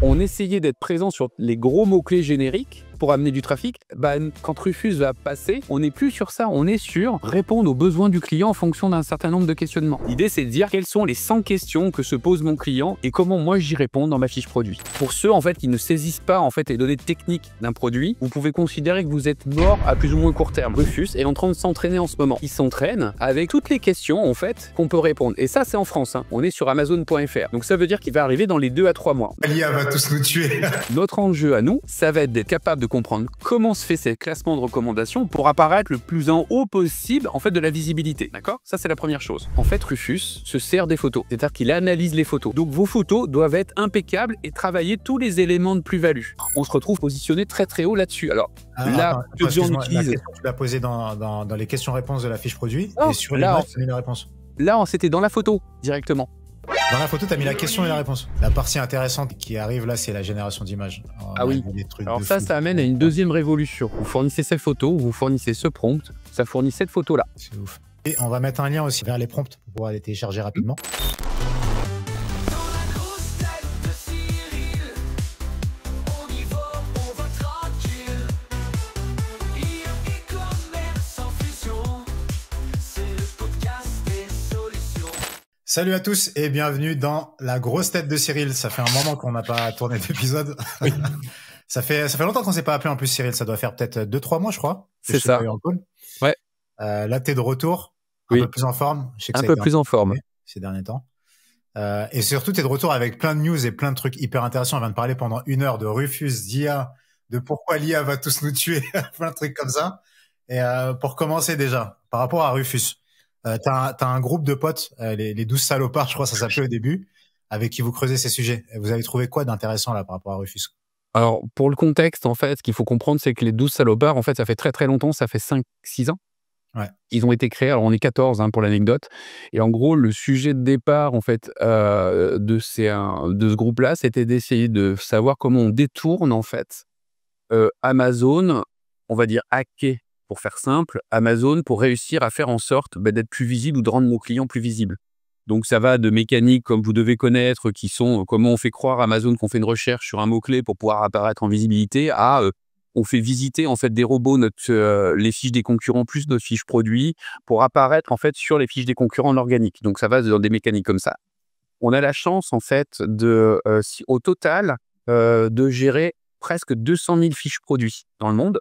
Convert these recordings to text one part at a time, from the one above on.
on essayait d'être présent sur les gros mots-clés génériques pour amener du trafic. Quand Rufus va passer, on n'est plus sur ça, on est sur répondre aux besoins du client en fonction d'un certain nombre de questionnements. L'idée, c'est de dire quelles sont les 100 questions que se pose mon client et comment moi j'y réponds dans ma fiche produit. Pour ceux en fait qui ne saisissent pas en fait les données techniques d'un produit, vous pouvez considérer que vous êtes mort à plus ou moins court terme. Rufus est en train de s'entraîner en ce moment. Il s'entraîne avec toutes les questions en fait qu'on peut répondre. Et ça, c'est en France. On est sur Amazon.fr. Donc ça veut dire qu'il va arriver dans les 2 à 3 mois. L'IA va tous nous tuer. Notre enjeu à nous, ça va être d'être capable de comprendre comment se fait ces classements de recommandations pour apparaître le plus en haut possible en fait de la visibilité. D'accord? Ça, c'est la première chose. En fait, Rufus se sert des photos, c'est-à-dire qu'il analyse les photos. Donc vos photos doivent être impeccables et travailler tous les éléments de plus-value. On se retrouve positionné très très haut là-dessus. Alors là, tu l'as posé dans les questions-réponses de la fiche produit et sur l'image, tu as mis la réponse. Là, c'était dans la photo directement. Dans la photo, tu as mis la question et la réponse. La partie intéressante qui arrive là, c'est la génération d'images. Ah oui. Alors ça amène à une deuxième révolution. Vous fournissez ces photos, vous fournissez ce prompt, ça fournit cette photo-là. C'est ouf. Et on va mettre un lien aussi vers les prompts pour pouvoir les télécharger rapidement. Salut à tous et bienvenue dans la grosse tête de Cyril. Ça fait un moment qu'on n'a pas tourné d'épisode. Oui. ça fait longtemps qu'on s'est pas appelé en plus, Cyril. Ça doit faire peut-être 2-3 mois, je crois. C'est ça. Ouais. Là, t'es de retour, un peu plus en forme. Je sais que un peu plus en forme ces derniers temps. Et surtout, t'es de retour avec plein de news et plein de trucs hyper intéressants. On vient de parler pendant 1 heure de Rufus, d'IA, de pourquoi l'IA va tous nous tuer, plein de trucs comme ça. Et pour commencer déjà, par rapport à Rufus. T'as un groupe de potes, les 12 salopards, je crois, ça s'appelait au début, avec qui vous creusez ces sujets. Vous avez trouvé quoi d'intéressant là par rapport à Rufus? Alors, pour le contexte, en fait, ce qu'il faut comprendre, c'est que les 12 salopards, en fait, ça fait très très longtemps, ça fait 5-6 ans. Ouais. Ils ont été créés, alors on est 14 pour l'anecdote. Et en gros, le sujet de départ, en fait, de ce groupe-là, c'était d'essayer de savoir comment on détourne, en fait, Amazon, on va dire hacker, pour faire simple, Amazon pour réussir à faire en sorte d'être plus visible ou de rendre nos clients plus visibles. Donc ça va de mécaniques comme vous devez connaître, qui sont comment on fait croire à Amazon qu'on fait une recherche sur un mot-clé pour pouvoir apparaître en visibilité, à on fait visiter en fait des robots les fiches des concurrents plus notre fiche produit pour apparaître en fait sur les fiches des concurrents en organique. Donc ça va dans des mécaniques comme ça. On a la chance en fait au total de gérer presque 200 000 fiches produits dans le monde.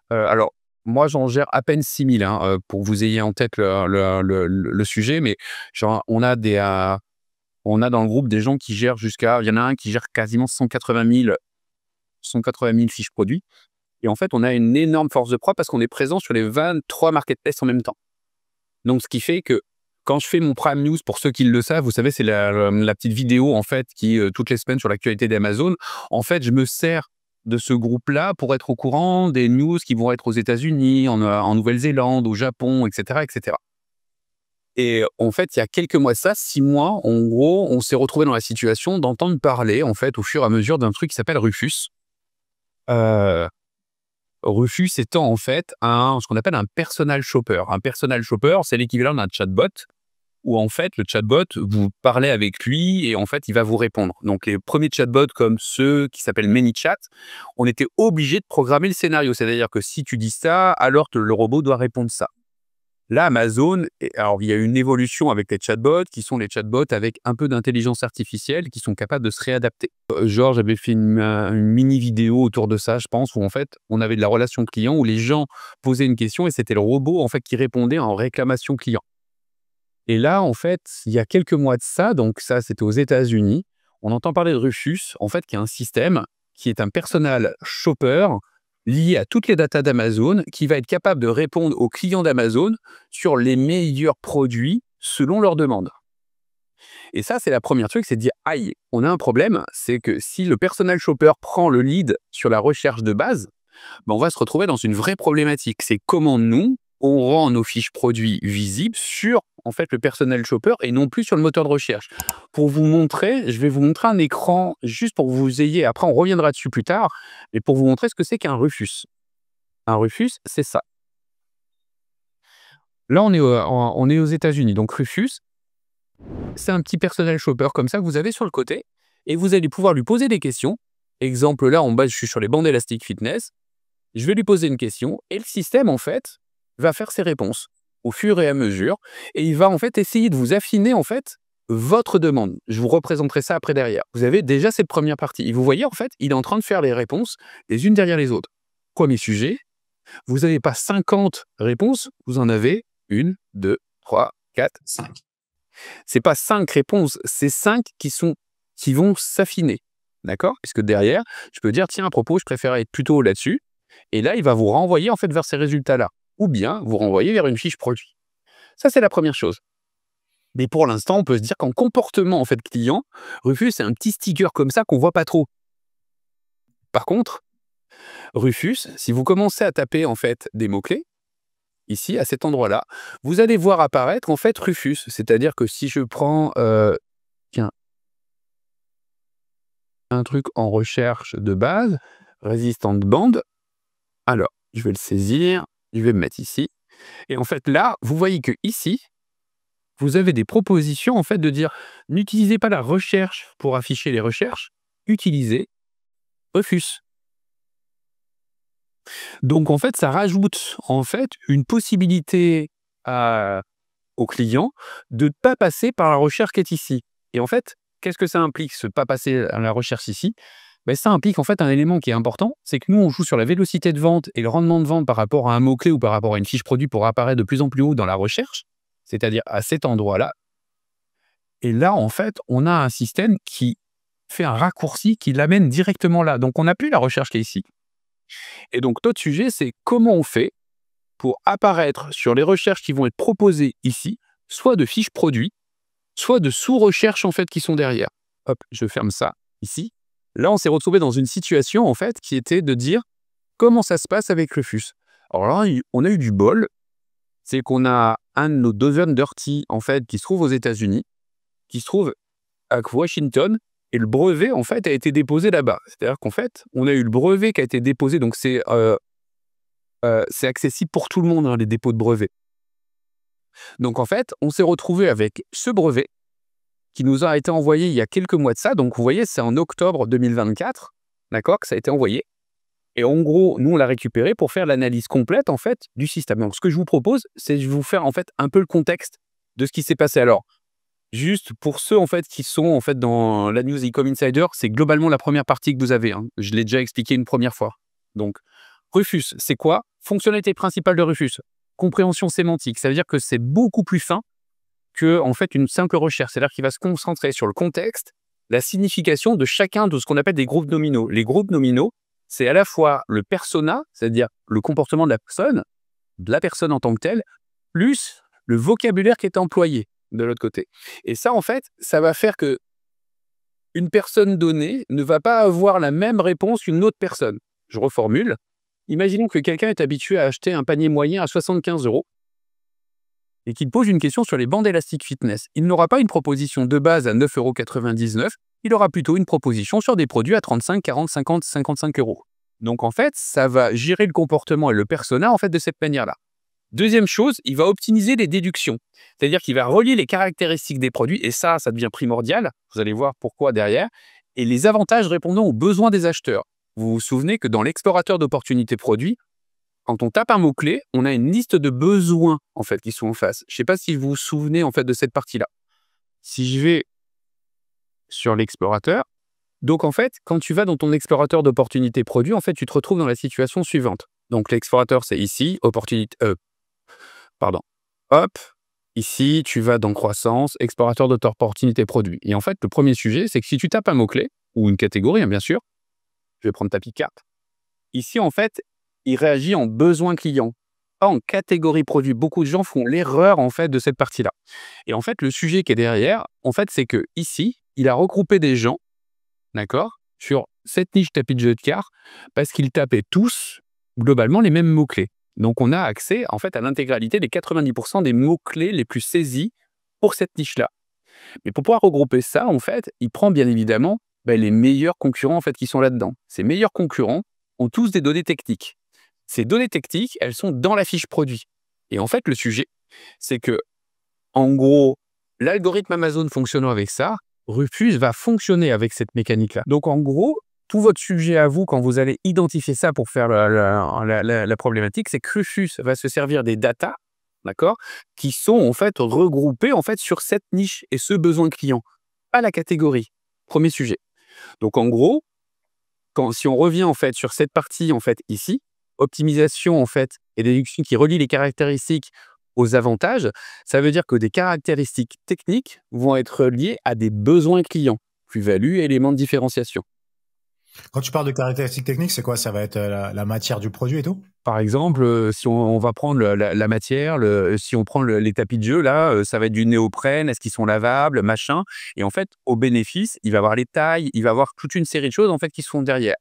Alors moi, j'en gère à peine 6 000 pour que vous ayez en tête le sujet, mais genre, on a dans le groupe des gens qui gèrent il y en a un qui gère quasiment 180 000 fiches produits. Et en fait, on a une énorme force de proie parce qu'on est présent sur les 23 marketplaces en même temps. Donc, ce qui fait que quand je fais mon Prime News, pour ceux qui le savent, vous savez, c'est la petite vidéo en fait qui toutes les semaines sur l'actualité d'Amazon. En fait, je me sers de ce groupe-là pour être au courant des news qui vont être aux États-Unis, en Nouvelle-Zélande, au Japon, etc., etc. Et en fait, il y a quelques mois de ça, 6 mois, en gros, on s'est retrouvé dans la situation d'entendre parler, en fait, au fur et à mesure d'un truc qui s'appelle Rufus. Rufus étant en fait ce qu'on appelle un personal shopper. Un personal shopper, c'est l'équivalent d'un chatbot, où en fait, le chatbot, vous parlez avec lui et en fait, il va vous répondre. Donc, les premiers chatbots comme ceux qui s'appellent ManyChat, on était obligé de programmer le scénario. C'est-à-dire que si tu dis ça, alors le robot doit répondre ça. Là, Amazon, alors il y a une évolution avec les chatbots, qui sont les chatbots avec un peu d'intelligence artificielle, qui sont capables de se réadapter. Georges avait fait une mini vidéo autour de ça, je pense, où en fait, on avait de la relation client, où les gens posaient une question et c'était le robot en fait qui répondait en réclamation client. Et là, en fait, il y a quelques mois de ça, donc ça, c'était aux États-Unis, on entend parler de Rufus, en fait, qui est un système qui est un personal shopper lié à toutes les datas d'Amazon, qui va être capable de répondre aux clients d'Amazon sur les meilleurs produits selon leurs demandes. Et ça, c'est la première truc, c'est de dire, aïe, on a un problème, c'est que si le personal shopper prend le lead sur la recherche de base, on va se retrouver dans une vraie problématique. C'est comment nous, on rend nos fiches produits visibles sur en fait le personnel shopper et non plus sur le moteur de recherche. Pour vous montrer, je vais vous montrer un écran juste pour que vous ayez, après on reviendra dessus plus tard, mais pour vous montrer ce que c'est qu'un Rufus. Un Rufus, c'est ça. Là, on est aux États-Unis. Donc Rufus, c'est un petit personnel shopper comme ça que vous avez sur le côté et vous allez pouvoir lui poser des questions. Exemple, là, en bas, je suis sur les bandes élastiques fitness. Je vais lui poser une question et le système, en fait, va faire ses réponses au fur et à mesure et il va, en fait, essayer de vous affiner, en fait, votre demande. Je vous représenterai ça après derrière. Vous avez déjà cette première partie. Et vous voyez, en fait, il est en train de faire les réponses les unes derrière les autres. Premier sujet, vous n'avez pas 50 réponses, vous en avez 1, 2, 3, 4, 5. C'est pas 5 réponses, c'est 5 qui vont s'affiner. D'accord? Puisque derrière, je peux dire, tiens, à propos, je préfère être plutôt là-dessus. Et là, il va vous renvoyer en fait vers ces résultats-là. Ou bien vous renvoyer vers une fiche produit. Ça, c'est la première chose. Mais pour l'instant, on peut se dire qu'en comportement en fait client, Rufus, c'est un petit sticker comme ça qu'on voit pas trop. Par contre, Rufus, si vous commencez à taper en fait des mots-clés, ici, à cet endroit-là, vous allez voir apparaître en fait Rufus. C'est-à-dire que si je prends tiens, un truc en recherche de base, résistante bande, alors, je vais le saisir, je vais me mettre ici. Et en fait, là, vous voyez que ici, vous avez des propositions en fait de dire n'utilisez pas la recherche pour afficher les recherches, utilisez Rufus. Donc en fait, ça rajoute en fait une possibilité au client de ne pas passer par la recherche qui est ici. Et en fait, qu'est-ce que ça implique, ce pas passer à la recherche ici? Ben, ça implique en fait un élément qui est important, c'est que nous, on joue sur la vélocité de vente et le rendement de vente par rapport à un mot-clé ou par rapport à une fiche produit pour apparaître de plus en plus haut dans la recherche, c'est-à-dire à cet endroit-là. Et là, en fait, on a un système qui fait un raccourci qui l'amène directement là. Donc, on n'a plus la recherche qui est ici. Et donc, l'autre sujet, c'est comment on fait pour apparaître sur les recherches qui vont être proposées ici, soit de fiches produits, soit de sous-recherches en fait qui sont derrière. Hop, je ferme ça ici. Là, on s'est retrouvé dans une situation en fait qui était de dire comment ça se passe avec Rufus. Alors là, on a eu du bol, c'est qu'on a un de nos Dozen Dirty en fait qui se trouve aux États-Unis, qui se trouve à Washington, et le brevet en fait a été déposé là-bas. C'est-à-dire qu'en fait, on a eu le brevet qui a été déposé, donc c'est accessible pour tout le monde, hein, les dépôts de brevets. Donc en fait, on s'est retrouvé avec ce brevet qui nous a été envoyé il y a quelques mois de ça. Donc vous voyez, c'est en octobre 2024, d'accord, que ça a été envoyé. Et en gros, nous, on l'a récupéré pour faire l'analyse complète en fait du système. Donc ce que je vous propose, c'est de vous faire en fait un peu le contexte de ce qui s'est passé. Alors, juste pour ceux en fait qui sont en fait dans la news Ecom Insider, c'est globalement la première partie que vous avez, hein. Je l'ai déjà expliqué une première fois. Donc, Rufus, c'est quoi? Fonctionnalité principale de Rufus, compréhension sémantique. Ça veut dire que c'est beaucoup plus fin que en fait une simple recherche. C'est-à-dire qu'il va se concentrer sur le contexte, la signification de chacun de ce qu'on appelle des groupes nominaux. Les groupes nominaux, c'est à la fois le persona, c'est-à-dire le comportement de la personne en tant que telle, plus le vocabulaire qui est employé de l'autre côté. Et ça, en fait, ça va faire que une personne donnée ne va pas avoir la même réponse qu'une autre personne. Je reformule. Imaginons que quelqu'un est habitué à acheter un panier moyen à 75 € et qu'il pose une question sur les bandes élastiques fitness. Il n'aura pas une proposition de base à 9,99 €, il aura plutôt une proposition sur des produits à 35, 40, 50, 55 €. Donc en fait, ça va gérer le comportement et le persona en fait de cette manière-là. Deuxième chose, il va optimiser les déductions. C'est-à-dire qu'il va relier les caractéristiques des produits, et ça devient primordial. Vous allez voir pourquoi derrière. Et les avantages répondant aux besoins des acheteurs. Vous vous souvenez que dans l'explorateur d'opportunités produits, quand on tape un mot-clé, on a une liste de besoins en fait qui sont en face. Je ne sais pas si vous vous souvenez en fait de cette partie-là. Si je vais sur l'explorateur, donc en fait, quand tu vas dans ton explorateur d'opportunités produits, en fait, tu te retrouves dans la situation suivante. Donc l'explorateur, c'est ici, hop, ici, tu vas dans croissance, explorateur d'opportunités produits. Et en fait, le premier sujet, c'est que si tu tapes un mot-clé, ou une catégorie, hein, bien sûr, je vais prendre ta carte. Ici, en fait, il réagit en besoin client, pas en catégorie produit. Beaucoup de gens font l'erreur, en fait, de cette partie-là. Et en fait, le sujet qui est derrière, en fait, c'est que ici, il a regroupé des gens, d'accord, sur cette niche tapis de jeu de cartes, parce qu'ils tapaient tous, globalement, les mêmes mots-clés. Donc, on a accès, en fait, à l'intégralité des 90% des mots-clés les plus saisis pour cette niche-là. Mais pour pouvoir regrouper ça, en fait, il prend bien évidemment les meilleurs concurrents en fait, qui sont là-dedans. Ces meilleurs concurrents ont tous des données techniques. Ces données techniques, elles sont dans la fiche produit. Et en fait, le sujet, c'est que, en gros, l'algorithme Amazon fonctionnant avec ça, Rufus va fonctionner avec cette mécanique-là. Donc, en gros, tout votre sujet à vous, quand vous allez identifier ça pour faire la problématique, c'est que Rufus va se servir des datas, d'accord, qui sont en fait regroupées en fait sur cette niche et ce besoin client, pas la catégorie. Premier sujet. Donc, en gros, si on revient en fait sur cette partie en fait ici, optimisation en fait et déduction qui relie les caractéristiques aux avantages, ça veut dire que des caractéristiques techniques vont être liées à des besoins clients, plus-value, éléments de différenciation. Quand tu parles de caractéristiques techniques, c'est quoi? Ça va être la matière du produit et tout? Par exemple, si on va prendre la matière, si on prend les tapis de jeu, là, ça va être du néoprène, est-ce qu'ils sont lavables, machin. Et en fait, au bénéfice, il va avoir les tailles, il va avoir toute une série de choses en fait qui se font derrière.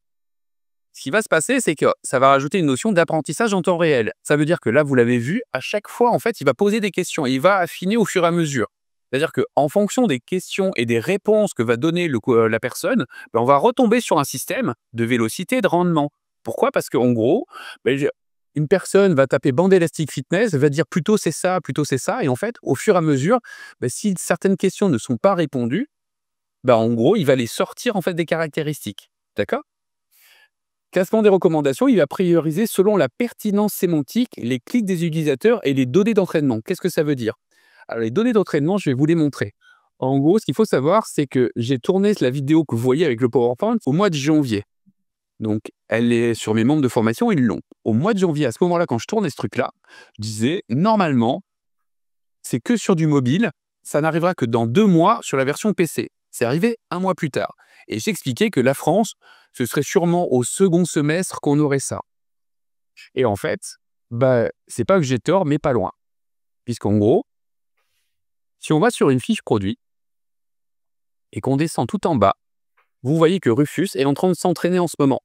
Ce qui va se passer, c'est que ça va rajouter une notion d'apprentissage en temps réel. Ça veut dire que là, vous l'avez vu, à chaque fois, en fait, il va poser des questions et il va affiner au fur et à mesure. C'est-à-dire qu'en fonction des questions et des réponses que va donner la personne, ben, on va retomber sur un système de vélocité et de rendement. Pourquoi? Parce qu'en gros, ben, une personne va taper bande élastique fitness, va dire plutôt c'est ça, et en fait, au fur et à mesure, ben, si certaines questions ne sont pas répondues, ben, en gros, il va les sortir en fait des caractéristiques. D'accord? Classement des recommandations, il va prioriser selon la pertinence sémantique, les clics des utilisateurs et les données d'entraînement. Qu'est-ce que ça veut dire? Alors, les données d'entraînement, je vais vous les montrer. En gros, ce qu'il faut savoir, c'est que j'ai tourné la vidéo que vous voyez avec le PowerPoint au mois de janvier. Donc, elle est sur mes membres de formation, ils l'ont. Au mois de janvier, à ce moment-là, quand je tournais ce truc-là, je disais, normalement, c'est que sur du mobile, ça n'arrivera que dans 2 mois sur la version PC. C'est arrivé 1 mois plus tard. Et j'expliquais que la France, ce serait sûrement au second semestre qu'on aurait ça. Et en fait, bah, c'est pas que j'ai tort, mais pas loin. Puisqu'en gros, si on va sur une fiche produit et qu'on descend tout en bas, vous voyez que Rufus est en train de s'entraîner en ce moment.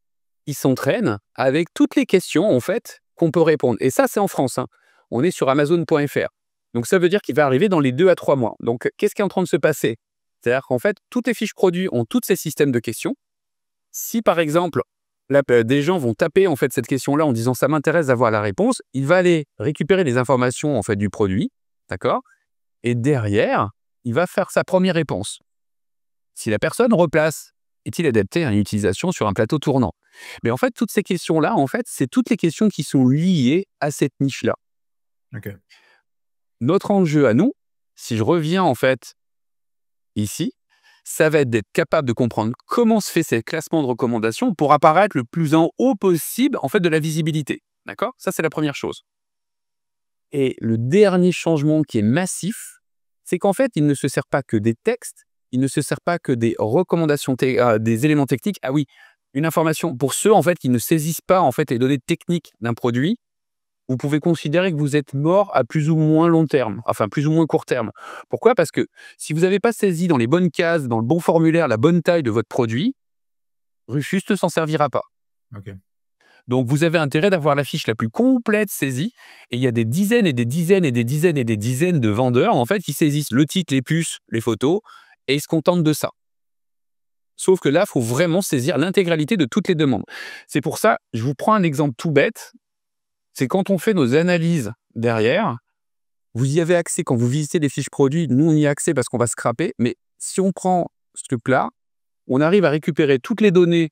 Il s'entraîne avec toutes les questions, en fait, qu'on peut répondre. Et ça, c'est en France, hein. On est sur Amazon.fr. Donc, ça veut dire qu'il va arriver dans les 2 à 3 mois. Donc, qu'est-ce qui est en train de se passer? C'est-à-dire qu'en fait, toutes les fiches produits ont tous ces systèmes de questions. Si, par exemple, là, des gens vont taper en fait cette question-là en disant « ça m'intéresse d'avoir la réponse », il va aller récupérer les informations en fait du produit, d'accord? Et derrière, il va faire sa première réponse. Si la personne replace, est-il adapté à une utilisation sur un plateau tournant? Mais en fait, toutes ces questions-là, en fait, c'est toutes les questions qui sont liées à cette niche-là. Ok. Notre enjeu à nous, si je reviens en fait ici, ça va être d'être capable de comprendre comment se fait ces classements de recommandations pour apparaître le plus en haut possible en fait de la visibilité. D'accord? Ça, c'est la première chose. Et le dernier changement qui est massif, c'est qu'en fait, il ne se sert pas que des textes, il ne se sert pas que des recommandations, des éléments techniques. Ah oui, une information pour ceux en fait qui ne saisissent pas en fait les données techniques d'un produit. Vous pouvez considérer que vous êtes mort à plus ou moins long terme, enfin plus ou moins court terme. Pourquoi? Parce que si vous n'avez pas saisi dans les bonnes cases, dans le bon formulaire, la bonne taille de votre produit, Rufus ne s'en servira pas. Ok. Donc vous avez intérêt d'avoir la fiche la plus complète saisie, et il y a des dizaines et des dizaines et des dizaines et des dizaines de vendeurs en fait qui saisissent le titre, les puces, les photos, et ils se contentent de ça. Sauf que là, il faut vraiment saisir l'intégralité de toutes les demandes. C'est pour ça, je vous prends un exemple tout bête. C'est quand on fait nos analyses derrière, vous y avez accès quand vous visitez les fiches produits. Nous, on y a accès parce qu'on va scraper. Mais si on prend ce truc-là, on arrive à récupérer toutes les données,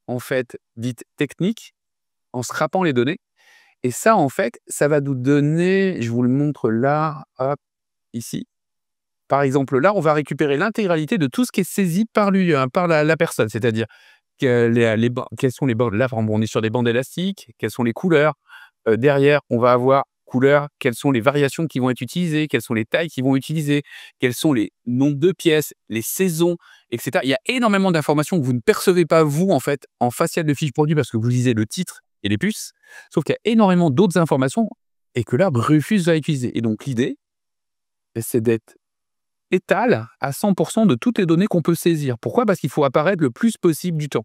en fait, dites techniques, en scrapant les données. Et ça, en fait, ça va nous donner, je vous le montre là, hop, ici. Par exemple, là, on va récupérer l'intégralité de tout ce qui est saisi par lui, par la personne. C'est-à-dire quelles sont les bandes. Là, par exemple, on est sur des bandes élastiques, quelles sont les couleurs. Derrière, on va avoir couleurs, quelles sont les variations qui vont être utilisées, quelles sont les tailles qui vont utiliser, quels sont les nombres de pièces, les saisons, etc. Il y a énormément d'informations que vous ne percevez pas, vous, en fait, en facial de fiche produit parce que vous lisez le titre et les puces. Sauf qu'il y a énormément d'autres informations et que là, Rufus va utiliser. Et donc, l'idée, c'est d'être étale à 100% de toutes les données qu'on peut saisir. Pourquoi? Parce qu'il faut apparaître le plus possible du temps.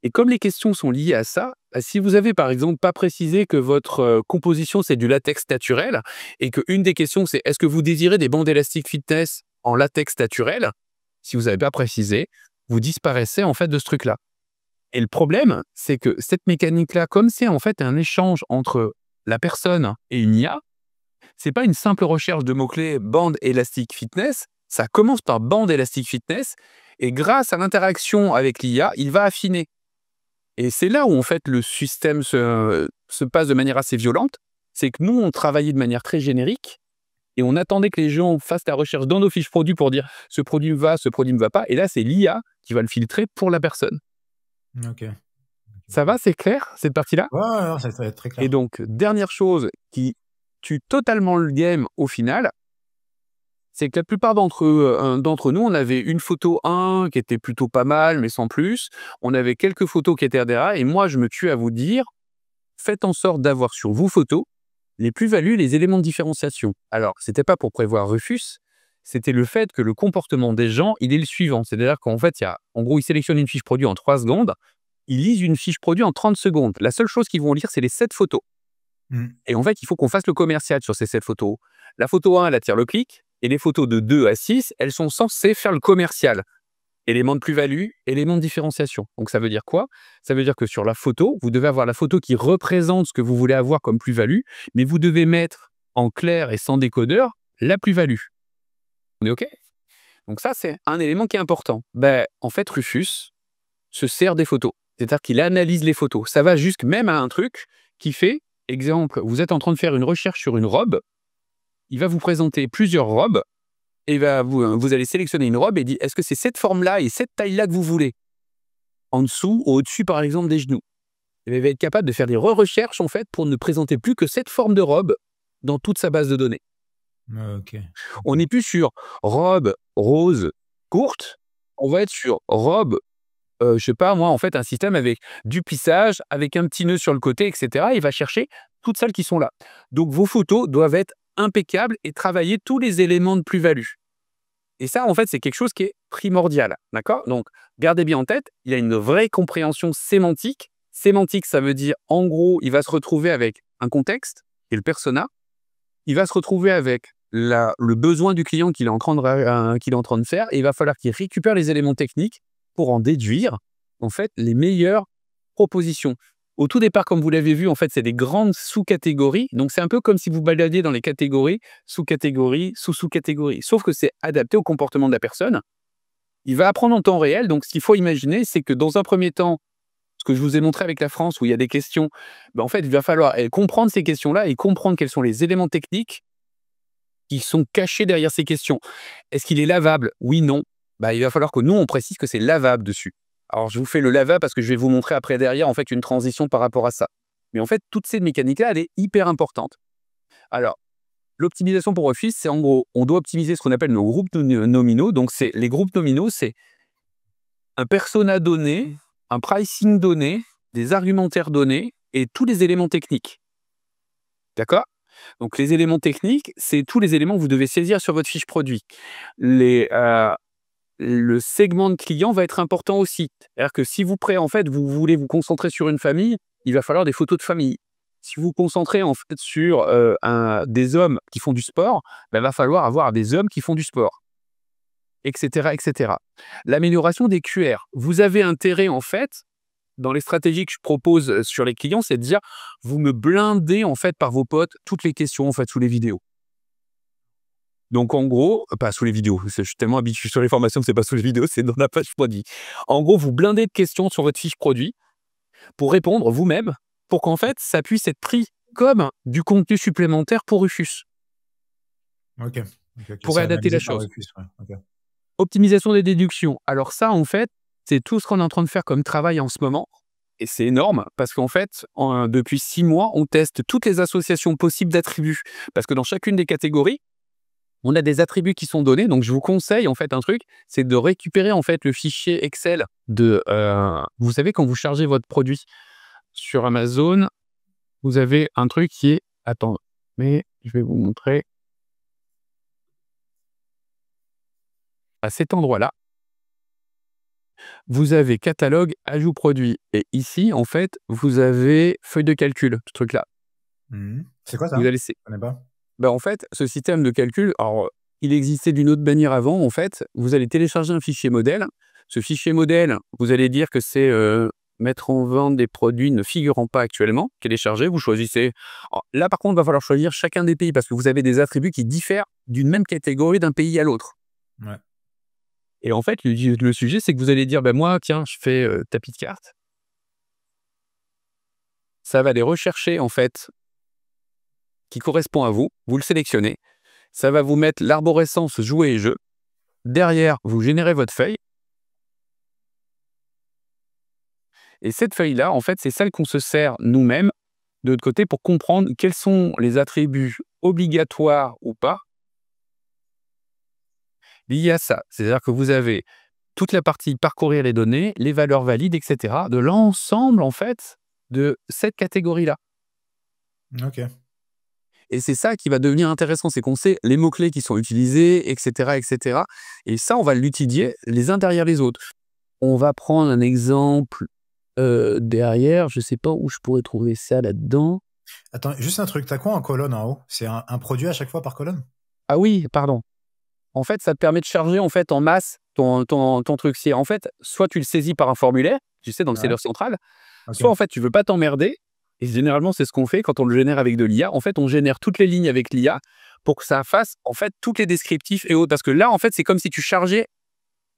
Et comme les questions sont liées à ça, si vous avez par exemple pas précisé que votre composition c'est du latex naturel et qu'une des questions c'est est-ce que vous désirez des bandes élastiques fitness en latex naturel, si vous n'avez pas précisé, vous disparaissez en fait de ce truc-là. Et le problème, c'est que cette mécanique-là, comme c'est en fait un échange entre la personne et une IA, c'est pas une simple recherche de mots-clés bande élastique fitness, Ça commence par bande Elastic Fitness et grâce à l'interaction avec l'IA, il va affiner. Et c'est là où en fait le système se passe de manière assez violente. C'est que nous, on travaillait de manière très générique et on attendait que les gens fassent la recherche dans nos fiches produits pour dire ce produit me va, ce produit me va pas. Et là, c'est l'IA qui va le filtrer pour la personne. Ok. Ça va, c'est clair, cette partie-là? Ouais, ouais, ça va être très Et clair. donc, dernière chose qui tue totalement le game au final, c'est que la plupart d'entre nous, on avait une photo 1 qui était plutôt pas mal, mais sans plus. On avait quelques photos qui étaient RDA. Et moi, je me tue à vous dire, faites en sorte d'avoir sur vos photos les plus-values, les éléments de différenciation. Alors, c'était pas pour prévoir Rufus, c'était le fait que le comportement des gens, il est le suivant. C'est-à-dire qu'en fait, en gros, ils sélectionnent une fiche produit en 3 secondes, ils lisent une fiche produit en 30 secondes. La seule chose qu'ils vont lire, c'est les 7 photos. Et en fait, il faut qu'on fasse le commercial sur ces 7 photos. La photo 1, elle attire le clic, et les photos de 2 à 6, elles sont censées faire le commercial. Élément de plus-value, élément de différenciation. Donc ça veut dire quoi? Ça veut dire que sur la photo, vous devez avoir la photo qui représente ce que vous voulez avoir comme plus-value, mais vous devez mettre en clair et sans décodeur la plus-value. On est OK? Donc ça, c'est un élément qui est important. En fait, Rufus se sert des photos. C'est-à-dire qu'il analyse les photos. Ça va jusque même à un truc qui fait, exemple, vous êtes en train de faire une recherche sur une robe, il va vous présenter plusieurs robes, et vous allez sélectionner une robe et dire est-ce que c'est cette forme-là et cette taille-là que vous voulez? En dessous ou au-dessus, par exemple, des genoux. Et il va être capable de faire des recherches en fait pour ne présenter plus que cette forme de robe dans toute sa base de données. Ok. On n'est plus sur robe rose courte, on va être sur robe, je sais pas moi, en fait, un système avec du plissage, avec un petit nœud sur le côté, etc. Il va chercher toutes celles qui sont là. Donc vos photos doivent être impeccables et travailler tous les éléments de plus-value. Et ça, en fait, c'est quelque chose qui est primordial, d'accord? Donc, gardez bien en tête, il y a une vraie compréhension sémantique. Sémantique, ça veut dire, en gros, il va se retrouver avec un contexte, qui est le persona. Il va se retrouver avec le besoin du client qu'il est en train de faire, et il va falloir qu'il récupère les éléments techniques pour en déduire, en fait, les meilleures propositions. Au tout départ, comme vous l'avez vu, en fait, c'est des grandes sous-catégories. Donc, c'est un peu comme si vous baladiez dans les catégories, sous-catégories, sous-sous-catégories. Sauf que c'est adapté au comportement de la personne. Il va apprendre en temps réel. Donc, ce qu'il faut imaginer, c'est que dans un premier temps, ce que je vous ai montré avec la France, où il y a des questions, en fait, il va falloir comprendre ces questions-là et comprendre quels sont les éléments techniques qui sont cachés derrière ces questions. Est-ce qu'il est lavable? Oui, non. Il va falloir que nous, on précise que c'est lavable dessus. Alors, je vous fais le lavable parce que je vais vous montrer après derrière, en fait, une transition par rapport à ça. Mais en fait, toute cette mécanique-là, elle est hyper importante. Alors, l'optimisation pour Office, c'est en gros, on doit optimiser ce qu'on appelle nos groupes nominaux. Donc, les groupes nominaux, c'est un persona donné, un pricing donné, des argumentaires donnés et tous les éléments techniques. D'accord? Donc, les éléments techniques, c'est tous les éléments que vous devez saisir sur votre fiche produit. Le segment de client va être important aussi. C'est-à-dire que si vous vous voulez vous concentrer sur une famille, il va falloir des photos de famille. Si vous vous concentrez en fait sur des hommes qui font du sport, il va falloir avoir des hommes qui font du sport, etc., etc. L'amélioration des QR. Vous avez intérêt en fait, dans les stratégies que je propose sur les clients, c'est de dire, vous me blindez en fait par vos potes toutes les questions en fait sous les vidéos. Donc en gros, pas sous les vidéos, je suis tellement habitué sur les formations que c'est pas sous les vidéos, c'est dans la page produit. En gros, vous blindez de questions sur votre fiche produit pour répondre vous-même, pour qu'en fait, ça puisse être pris comme du contenu supplémentaire pour Rufus, Ok. pour C'est adapter la analysé par chose. Rufus. Ouais. Ok. Optimisation des déductions. Alors ça, en fait, c'est tout ce qu'on est en train de faire comme travail en ce moment. Et c'est énorme parce qu'en fait, depuis 6 mois, on teste toutes les associations possibles d'attributs. Parce que dans chacune des catégories, on a des attributs qui sont donnés. Donc, je vous conseille, en fait, un truc, c'est de récupérer, en fait, le fichier Excel vous savez, quand vous chargez votre produit sur Amazon, vous avez un truc qui est... Attends, mais je vais vous montrer. À cet endroit-là, vous avez catalogue, ajout produit. Et ici, en fait, vous avez feuille de calcul, ce truc-là. C'est quoi ça? Vous allez... Je connais pas. En fait, ce système de calcul, alors, il existait d'une autre manière avant. En fait, vous allez télécharger un fichier modèle. Ce fichier modèle, vous allez dire que c'est mettre en vente des produits ne figurant pas actuellement. Télécharger, vous choisissez. Alors, là, par contre, il va falloir choisir chacun des pays parce que vous avez des attributs qui diffèrent d'une même catégorie d'un pays à l'autre. Ouais. Et en fait, le sujet, c'est que vous allez dire: «Ben moi, tiens, je fais, tapis de cartes». Ça va aller rechercher, en fait, qui correspond à vous. Vous le sélectionnez. Ça va vous mettre l'arborescence jouets et jeux. Derrière, vous générez votre feuille. Et cette feuille-là, en fait, c'est celle qu'on se sert nous-mêmes, de notre côté, pour comprendre quels sont les attributs obligatoires ou pas liés à ça. C'est-à-dire que vous avez toute la partie parcourir les données, les valeurs valides, et cetera, de l'ensemble, en fait, de cette catégorie-là. OK. Et c'est ça qui va devenir intéressant, c'est qu'on sait les mots-clés qui sont utilisés, et cetera, et cetera. Et ça, on va l'étudier les uns derrière les autres. On va prendre un exemple derrière, je ne sais pas où je pourrais trouver ça là-dedans. Attends, juste un truc, tu as quoi en colonne en haut? C'est un produit à chaque fois par colonne? Ah oui, pardon. En fait, ça te permet de charger en fait en masse ton truc. C'est en fait, soit tu le saisis par un formulaire, tu sais, dans le Ouais. cellulaire central, OK. soit en fait, tu veux pas t'emmerder. Et généralement, c'est ce qu'on fait quand on le génère avec de l'IA. En fait, on génère toutes les lignes avec l'IA pour que ça fasse en fait tous les descriptifs et autres. Parce que là, en fait, c'est comme si tu chargeais.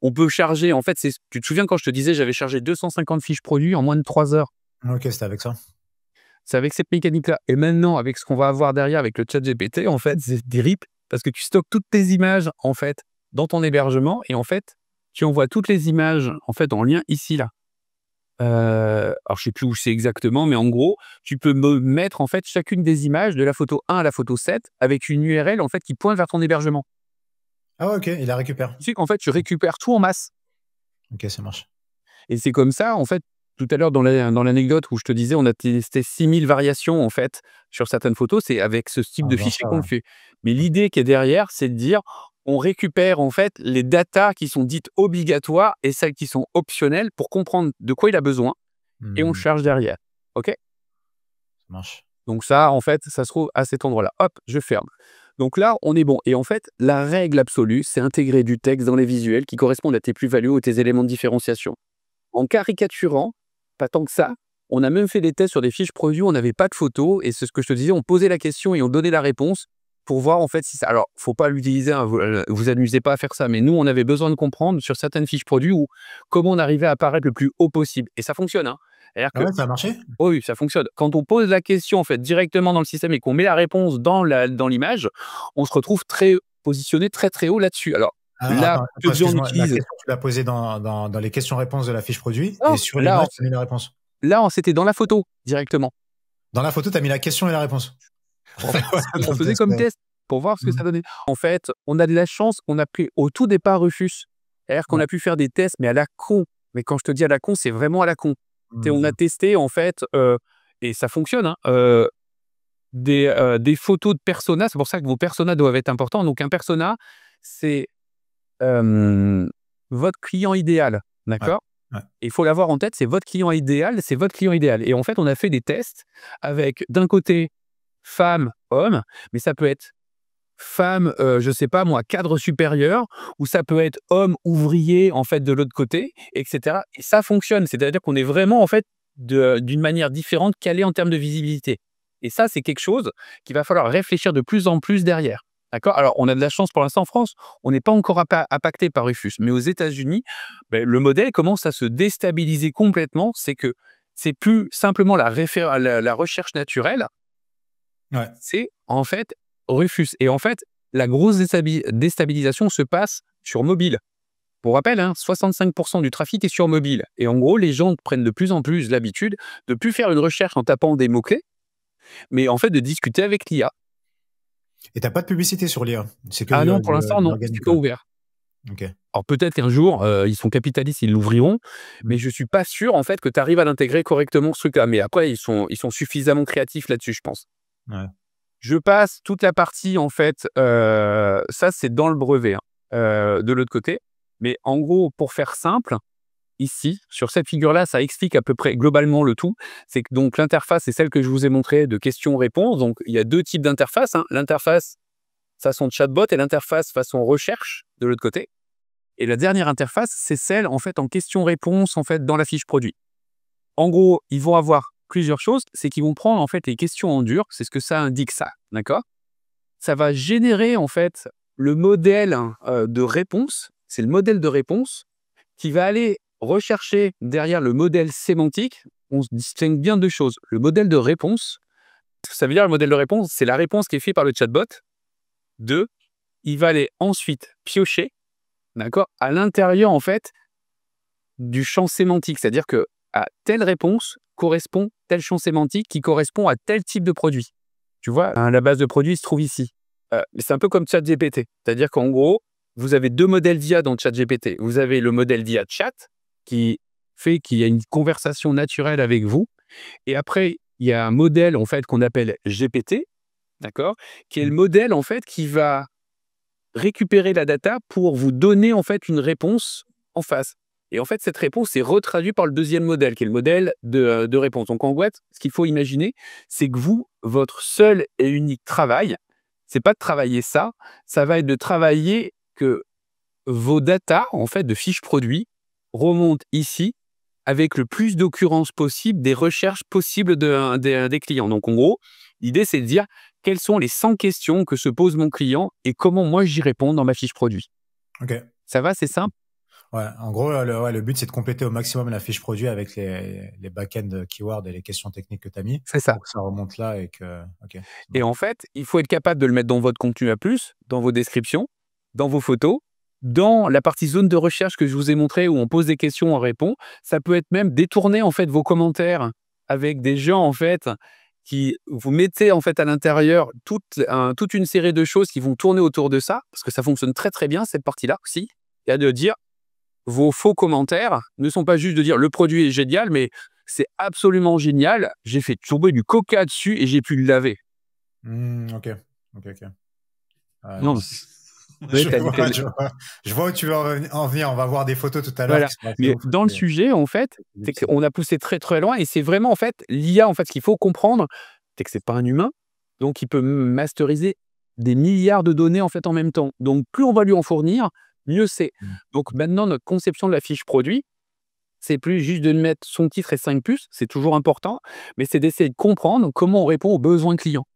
On peut charger. En fait, tu te souviens quand je te disais, j'avais chargé 250 fiches produits en moins de 3 heures. OK, c'était avec ça. C'est avec cette mécanique-là. Et maintenant, avec ce qu'on va avoir derrière avec le chat GPT, en fait, c'est des rips parce que tu stockes toutes tes images, en fait, dans ton hébergement et en fait, tu envoies toutes les images, en fait, en lien ici, là. Alors, je sais plus où c'est exactement, mais en gros, tu peux me mettre, en fait, chacune des images de la photo 1 à la photo 7 avec une URL, en fait, qui pointe vers ton hébergement. Ah ouais, OK, il la récupère. Tu sais qu'en fait, tu récupères tout en masse. OK, ça marche. Et c'est comme ça, en fait, tout à l'heure dans l'anecdote où je te disais, on a testé 6000 variations, en fait, sur certaines photos, c'est avec ce type En de faisant fichier ça, qu'on le ouais. fait. Mais l'idée qui est derrière, c'est de dire, on récupère, en fait, les datas qui sont dites obligatoires et celles qui sont optionnelles pour comprendre de quoi il a besoin et on le Mmh, charge derrière. OK? ça marche. Donc ça, en fait, ça se trouve à cet endroit-là. Hop, je ferme. Donc là, on est bon. Et en fait, la règle absolue, c'est intégrer du texte dans les visuels qui correspondent à tes plus-values ou tes éléments de différenciation. En caricaturant, pas tant que ça, on a même fait des tests sur des fiches produits où on n'avait pas de photos et c'est ce que je te disais, on posait la question et on donnait la réponse pour voir en fait si ça. Alors, faut pas l'utiliser, hein, vous amusez pas à faire ça, mais nous, on avait besoin de comprendre sur certaines fiches produits où comment on arrivait à apparaître le plus haut possible. Et ça fonctionne, hein. C'est-à-dire Ah que ouais, ça a marché? oh oui, ça fonctionne. Quand on pose la question en fait directement dans le système et qu'on met la réponse dans l'image, on se retrouve très positionné très très haut là-dessus. Alors Ah, là, peu attends, de gens excuse-moi, la l'utilisent. question, tu l'as posée dans les questions-réponses de la fiche produit et Non, sur l'image, tu as mis la réponse? c'était dans la photo directement. Dans la photo, tu as mis la question et la réponse? En fait, Ouais, on attends, faisait comme test pour voir ce que mmh, ça donnait. En fait, on a de la chance qu'on a pris au tout départ Rufus. C'est-à-dire qu'on ouais. a pu faire des tests, mais à la con. Mais quand je te dis à la con, c'est vraiment à la con. On a Mmh. testé, en fait, et ça fonctionne, hein, des photos de personas. C'est pour ça que vos personas doivent être importants. Donc, un persona, c'est votre client idéal. Ouais, D'accord? ouais. Il faut l'avoir en tête, c'est votre client idéal, c'est votre client idéal. Et en fait, on a fait des tests avec, d'un côté, femme, homme, mais ça peut être femme, je sais pas moi, cadre supérieur, ou ça peut être homme ouvrier, en fait, de l'autre côté, et cetera. Et ça fonctionne. C'est-à-dire qu'on est vraiment, en fait, d'une manière différente, calé en termes de visibilité. Et ça, c'est quelque chose qu'il va falloir réfléchir de plus en plus derrière. D'accord? Alors, on a de la chance pour l'instant en France, on n'est pas encore impacté par Rufus, mais aux États-Unis, beh, le modèle commence à se déstabiliser complètement. C'est que c'est plus simplement la recherche naturelle, Ouais. c'est en fait Rufus. Et en fait, la grosse déstabilisation se passe sur mobile. Pour rappel, hein, 65% du trafic est sur mobile. Et en gros, les gens prennent de plus en plus l'habitude de plus faire une recherche en tapant des mots-clés, mais en fait de discuter avec l'IA. Et tu as pas de publicité sur l'IA? C'est que Ah non, pour l'instant, de non, c'est l'organique, pas ouais. ouvert. OK. Alors peut-être qu'un jour, ils sont capitalistes, ils l'ouvriront, Mmh. mais je suis pas sûr en fait que tu arrives à l'intégrer correctement ce truc-là. Mais après, ils sont suffisamment créatifs là-dessus, je pense. Ouais. Je passe toute la partie en fait, ça c'est dans le brevet, hein, de l'autre côté. Mais en gros, pour faire simple, ici, sur cette figure-là, ça explique à peu près globalement le tout. C'est que donc l'interface, c'est celle que je vous ai montrée de questions-réponses. Donc il y a 2 types d'interfaces, hein. L'interface façon chatbot et l'interface façon recherche de l'autre côté. Et la dernière interface, c'est celle en fait en questions-réponses en fait dans la fiche produit. En gros, ils vont avoir plusieurs choses, c'est qu'ils vont prendre en fait les questions en dur, c'est ce que ça indique ça, d'accord? Ça va générer en fait le modèle de réponse, c'est le modèle de réponse qui va aller rechercher derrière le modèle sémantique. On se distingue bien deux choses. Le modèle de réponse, ça veut dire le modèle de réponse, c'est la réponse qui est faite par le chatbot. Deux, il va aller ensuite piocher, d'accord, à l'intérieur en fait du champ sémantique, c'est-à-dire que à telle réponse correspond tel champ sémantique qui correspond à tel type de produit. Tu vois, la base de produit se trouve ici. Mais c'est un peu comme ChatGPT, c'est-à-dire qu'en gros, vous avez deux modèles d'IA dans ChatGPT. Vous avez le modèle d'IA chat qui fait qu'il y a une conversation naturelle avec vous, et après il y a un modèle en fait qu'on appelle GPT, d'accord, qui est le modèle en fait qui va récupérer la data pour vous donner en fait une réponse en face. Et en fait, cette réponse est retraduite par le deuxième modèle, qui est le modèle de réponse. Donc en fait, ce qu'il faut imaginer, c'est que vous, votre seul et unique travail, c'est pas de travailler ça, ça va être de travailler que vos data, en fait, de fiches produits, remontent ici avec le plus d'occurrences possible des recherches possibles des clients. Donc en gros, l'idée, c'est de dire quelles sont les 100 questions que se pose mon client et comment moi j'y réponds dans ma fiche produit. Ok. Ça va, c'est simple? Ouais, en gros, le but, c'est de compléter au maximum la fiche produit avec les back-end keywords et les questions techniques que tu as mis C'est ça. pour que ça remonte là et que. Ok. Et en fait, il faut être capable de le mettre dans votre contenu à plus, dans vos descriptions, dans vos photos, dans la partie zone de recherche que je vous ai montré où on pose des questions, on répond. Ça peut être même détourner en fait vos commentaires avec des gens en fait qui vous mettez en fait à l'intérieur toute une série de choses qui vont tourner autour de ça, parce que ça fonctionne très très bien cette partie-là aussi. Il y a de dire vos faux commentaires ne sont pas juste de dire le produit est génial, mais c'est absolument génial. J'ai fait tomber du coca dessus et j'ai pu le laver. Ok. Non, ouais, Je vois où tu veux en venir. On va voir des photos tout à l'heure voilà. qui sont assez Mais ouf. dans le sujet, en fait, c'est C'est qu'on a poussé très très loin et c'est vraiment en fait l'IA. En fait, ce qu'il faut comprendre, c'est que c'est pas un humain, donc il peut masteriser des milliards de données en fait en même temps. Donc plus on va lui en fournir, mieux c'est. Donc maintenant, notre conception de la fiche produit, c'est plus juste de mettre son titre et 5 puces, c'est toujours important, mais c'est d'essayer de comprendre comment on répond aux besoins clients.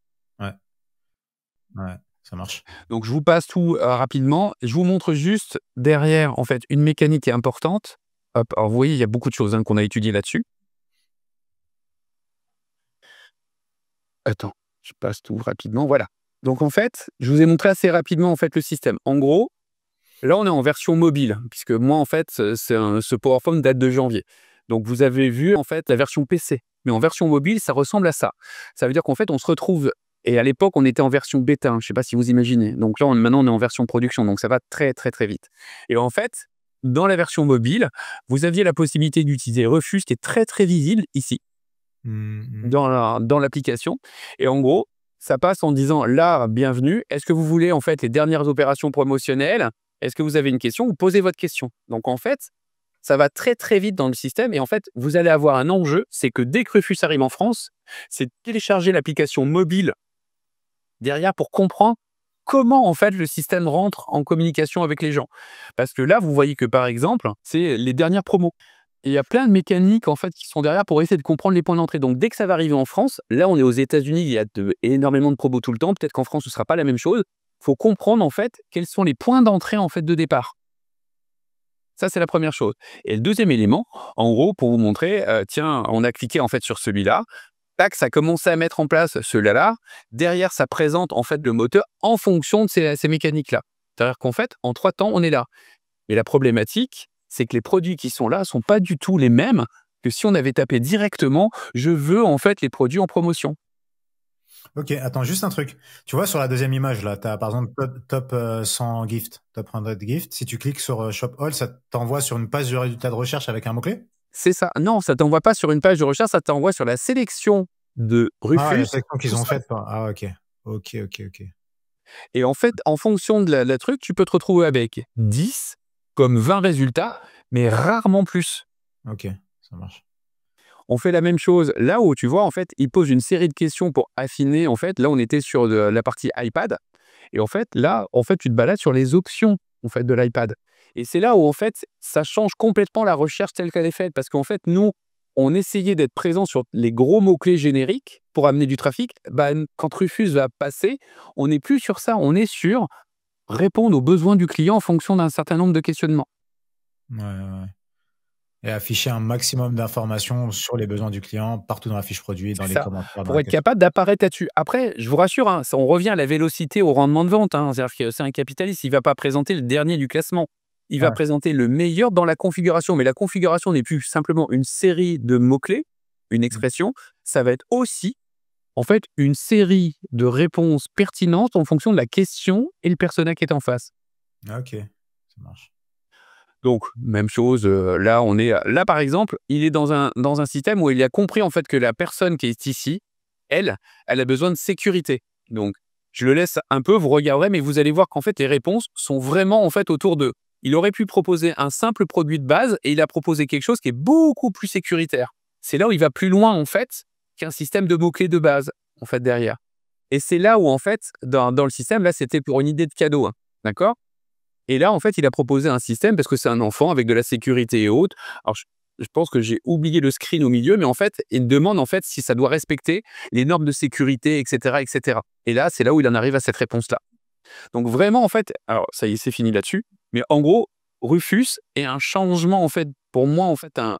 Ouais, ça marche. Donc, je vous passe tout rapidement. Je vous montre juste derrière, en fait, une mécanique qui est importante. Hop, alors vous voyez, il y a beaucoup de choses qu'on a étudiées là-dessus. Attends, je passe tout rapidement. Voilà. Donc, en fait, je vous ai montré assez rapidement en fait, le système. En gros, là, on est en version mobile, puisque moi, en fait, ce PowerPoint date de janvier. Donc, vous avez vu, en fait, la version PC. Mais en version mobile, ça ressemble à ça. Ça veut dire qu'en fait, on se retrouve. Et à l'époque, on était en version bêta. Je ne sais pas si vous imaginez. Donc là, maintenant, on est en version production. Donc, ça va très, très, très vite. Et en fait, dans la version mobile, vous aviez la possibilité d'utiliser Refuse, qui est très, très visible ici, dans l'application. Et en gros, ça passe en disant là, bienvenue. Est-ce que vous voulez en fait les dernières opérations promotionnelles? Est-ce que vous avez une question? Vous posez votre question. Donc en fait, ça va très très vite dans le système et en fait, vous allez avoir un enjeu, c'est que dès que Refus arrive en France, c'est de télécharger l'application mobile derrière pour comprendre comment en fait le système rentre en communication avec les gens. Parce que là, vous voyez que par exemple, c'est les dernières promos. Et il y a plein de mécaniques en fait qui sont derrière pour essayer de comprendre les points d'entrée. Donc dès que ça va arriver en France, là on est aux États-Unis, il y a énormément de promos tout le temps. Peut-être qu'en France ce sera pas la même chose. Il faut comprendre en fait quels sont les points d'entrée en fait de départ. Ça c'est la première chose. Et le deuxième élément, en gros, pour vous montrer, tiens, on a cliqué en fait sur celui-là. Tac, ça a commencé à mettre en place celui-là. Derrière, ça présente en fait le moteur en fonction de ces mécaniques-là. C'est-à-dire qu'en fait, en 3 temps, on est là. Mais la problématique, c'est que les produits qui sont là ne sont pas du tout les mêmes que si on avait tapé directement « je veux en fait les produits en promotion ». Ok, attends, juste un truc. Tu vois, sur la deuxième image, là, tu as par exemple top 100 gift, top 100 gift. Si tu cliques sur Shop All, ça t'envoie sur une page de résultats de recherche avec un mot-clé? C'est ça. Non, ça ne t'envoie pas sur une page de recherche, ça t'envoie sur la sélection de Ah ouais, la Rufus. sélection qu'ils ont faite. Ah, ok. Ok. Et en fait, en fonction de la truc, tu peux te retrouver avec 10 comme 20 résultats, mais rarement plus. Ok, ça marche. On fait la même chose là où tu vois, en fait, il pose une série de questions pour affiner. En fait, là, on était sur la partie iPad. Et en fait, là, en fait, tu te balades sur les options en fait, de l'iPad. Et c'est là où, en fait, ça change complètement la recherche telle qu'elle est faite. Parce qu'en fait, nous, on essayait d'être présent sur les gros mots-clés génériques pour amener du trafic. Bah, quand Rufus va passer, on n'est plus sur ça. On est sur répondre aux besoins du client en fonction d'un certain nombre de questionnements. Ouais, ouais. Et afficher un maximum d'informations sur les besoins du client partout dans la fiche produit, dans C'est les ça, commentaires, dans pour la être question. capable d'apparaître là-dessus. Après, je vous rassure, hein, ça on revient à la vélocité, au rendement de vente, hein. C'est-à-dire que c'est un capitaliste, il va pas présenter le dernier du classement. Il va Ouais. présenter le meilleur dans la configuration, mais la configuration n'est plus simplement une série de mots-clés, une Mmh. expression, ça va être aussi, en fait, une série de réponses pertinentes en fonction de la question et le persona qui est en face. Ah, OK, ça marche. Donc, même chose, là, là, par exemple, il est dans un système où il a compris, en fait, que la personne qui est ici, elle a besoin de sécurité. Donc, je le laisse un peu, vous regarderez, mais vous allez voir qu'en fait, les réponses sont vraiment, en fait, autour d'eux. Il aurait pu proposer un simple produit de base et il a proposé quelque chose qui est beaucoup plus sécuritaire. C'est là où il va plus loin, en fait, qu'un système de mots-clés de base, en fait, derrière. Et c'est là où, en fait, dans le système, là, c'était pour une idée de cadeau, hein, d'accord? Et là, en fait, il a proposé un système parce que c'est un enfant avec de la sécurité et autres. Alors, je pense que j'ai oublié le screen au milieu, mais en fait, il demande en fait si ça doit respecter les normes de sécurité, et cetera, et cetera. Et là, c'est là où il en arrive à cette réponse-là. Donc vraiment, en fait, alors ça y est, c'est fini là-dessus. Mais en gros, Rufus est un changement en fait pour moi en fait un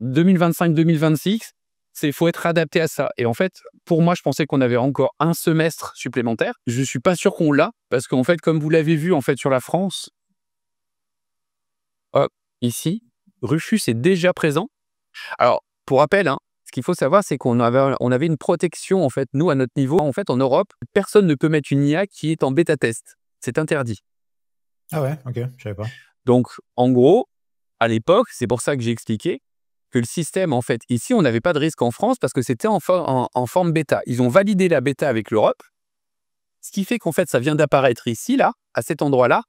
2025-2026. C'est faut être adapté à ça. Et en fait, pour moi, je pensais qu'on avait encore un semestre supplémentaire. Je suis pas sûr qu'on l'a parce qu'en fait, comme vous l'avez vu en fait sur la France, hop, ici, Rufus est déjà présent. Alors, pour rappel, hein, ce qu'il faut savoir, c'est on avait une protection, en fait, nous, à notre niveau. En fait, en Europe, personne ne peut mettre une IA qui est en bêta test. C'est interdit. Ah ouais? OK, je savais pas. Donc, en gros, à l'époque, c'est pour ça que j'ai expliqué que le système, en fait, ici, on n'avait pas de risque en France parce que c'était en forme bêta. Ils ont validé la bêta avec l'Europe, ce qui fait qu'en fait, ça vient d'apparaître ici, là, à cet endroit-là.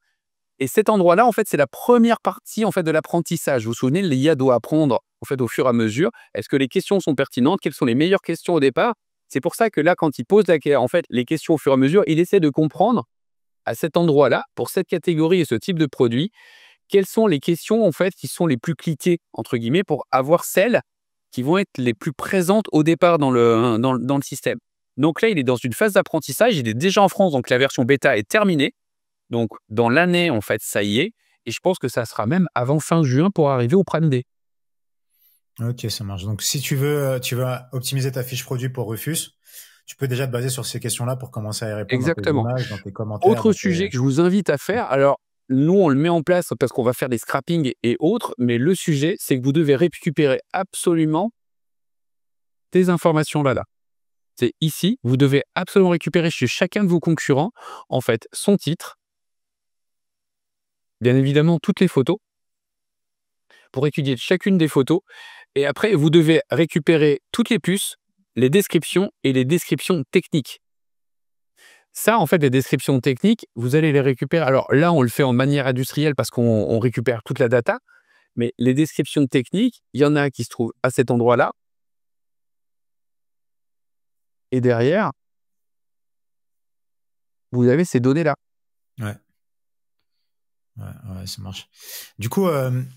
Et cet endroit-là, en fait, c'est la première partie en fait de l'apprentissage. Vous vous souvenez, l'IA doit apprendre en fait au fur et à mesure. Est-ce que les questions sont pertinentes? Quelles sont les meilleures questions au départ? C'est pour ça que là, quand il pose en fait les questions au fur et à mesure, il essaie de comprendre à cet endroit-là, pour cette catégorie et ce type de produit, quelles sont les questions en fait qui sont les plus cliquées entre guillemets pour avoir celles qui vont être les plus présentes au départ dans le système. Donc là, il est dans une phase d'apprentissage. Il est déjà en France, donc la version bêta est terminée. Donc, dans l'année, en fait, ça y est. Et je pense que ça sera même avant fin juin pour arriver au Prime Day. OK, ça marche. Donc si tu veux optimiser ta fiche produit pour Rufus, tu peux déjà te baser sur ces questions-là pour commencer à y répondre dans tes Exactement. images, dans tes commentaires, Autre dans tes sujet que je vous invite à faire, alors nous, on le met en place parce qu'on va faire des scrappings et autres, mais le sujet, c'est que vous devez récupérer absolument ces informations-là. Là. C'est ici, vous devez absolument récupérer chez chacun de vos concurrents, en fait, son titre, bien évidemment toutes les photos, pour étudier chacune des photos. Et après, vous devez récupérer toutes les puces, les descriptions et les descriptions techniques. Ça, en fait, les descriptions techniques, vous allez les récupérer. Alors là, on le fait en manière industrielle parce qu'on récupère toute la data. Mais les descriptions techniques, il y en a qui se trouvent à cet endroit-là. Et derrière, vous avez ces données-là. ouais. Ouais, ça marche. Du coup,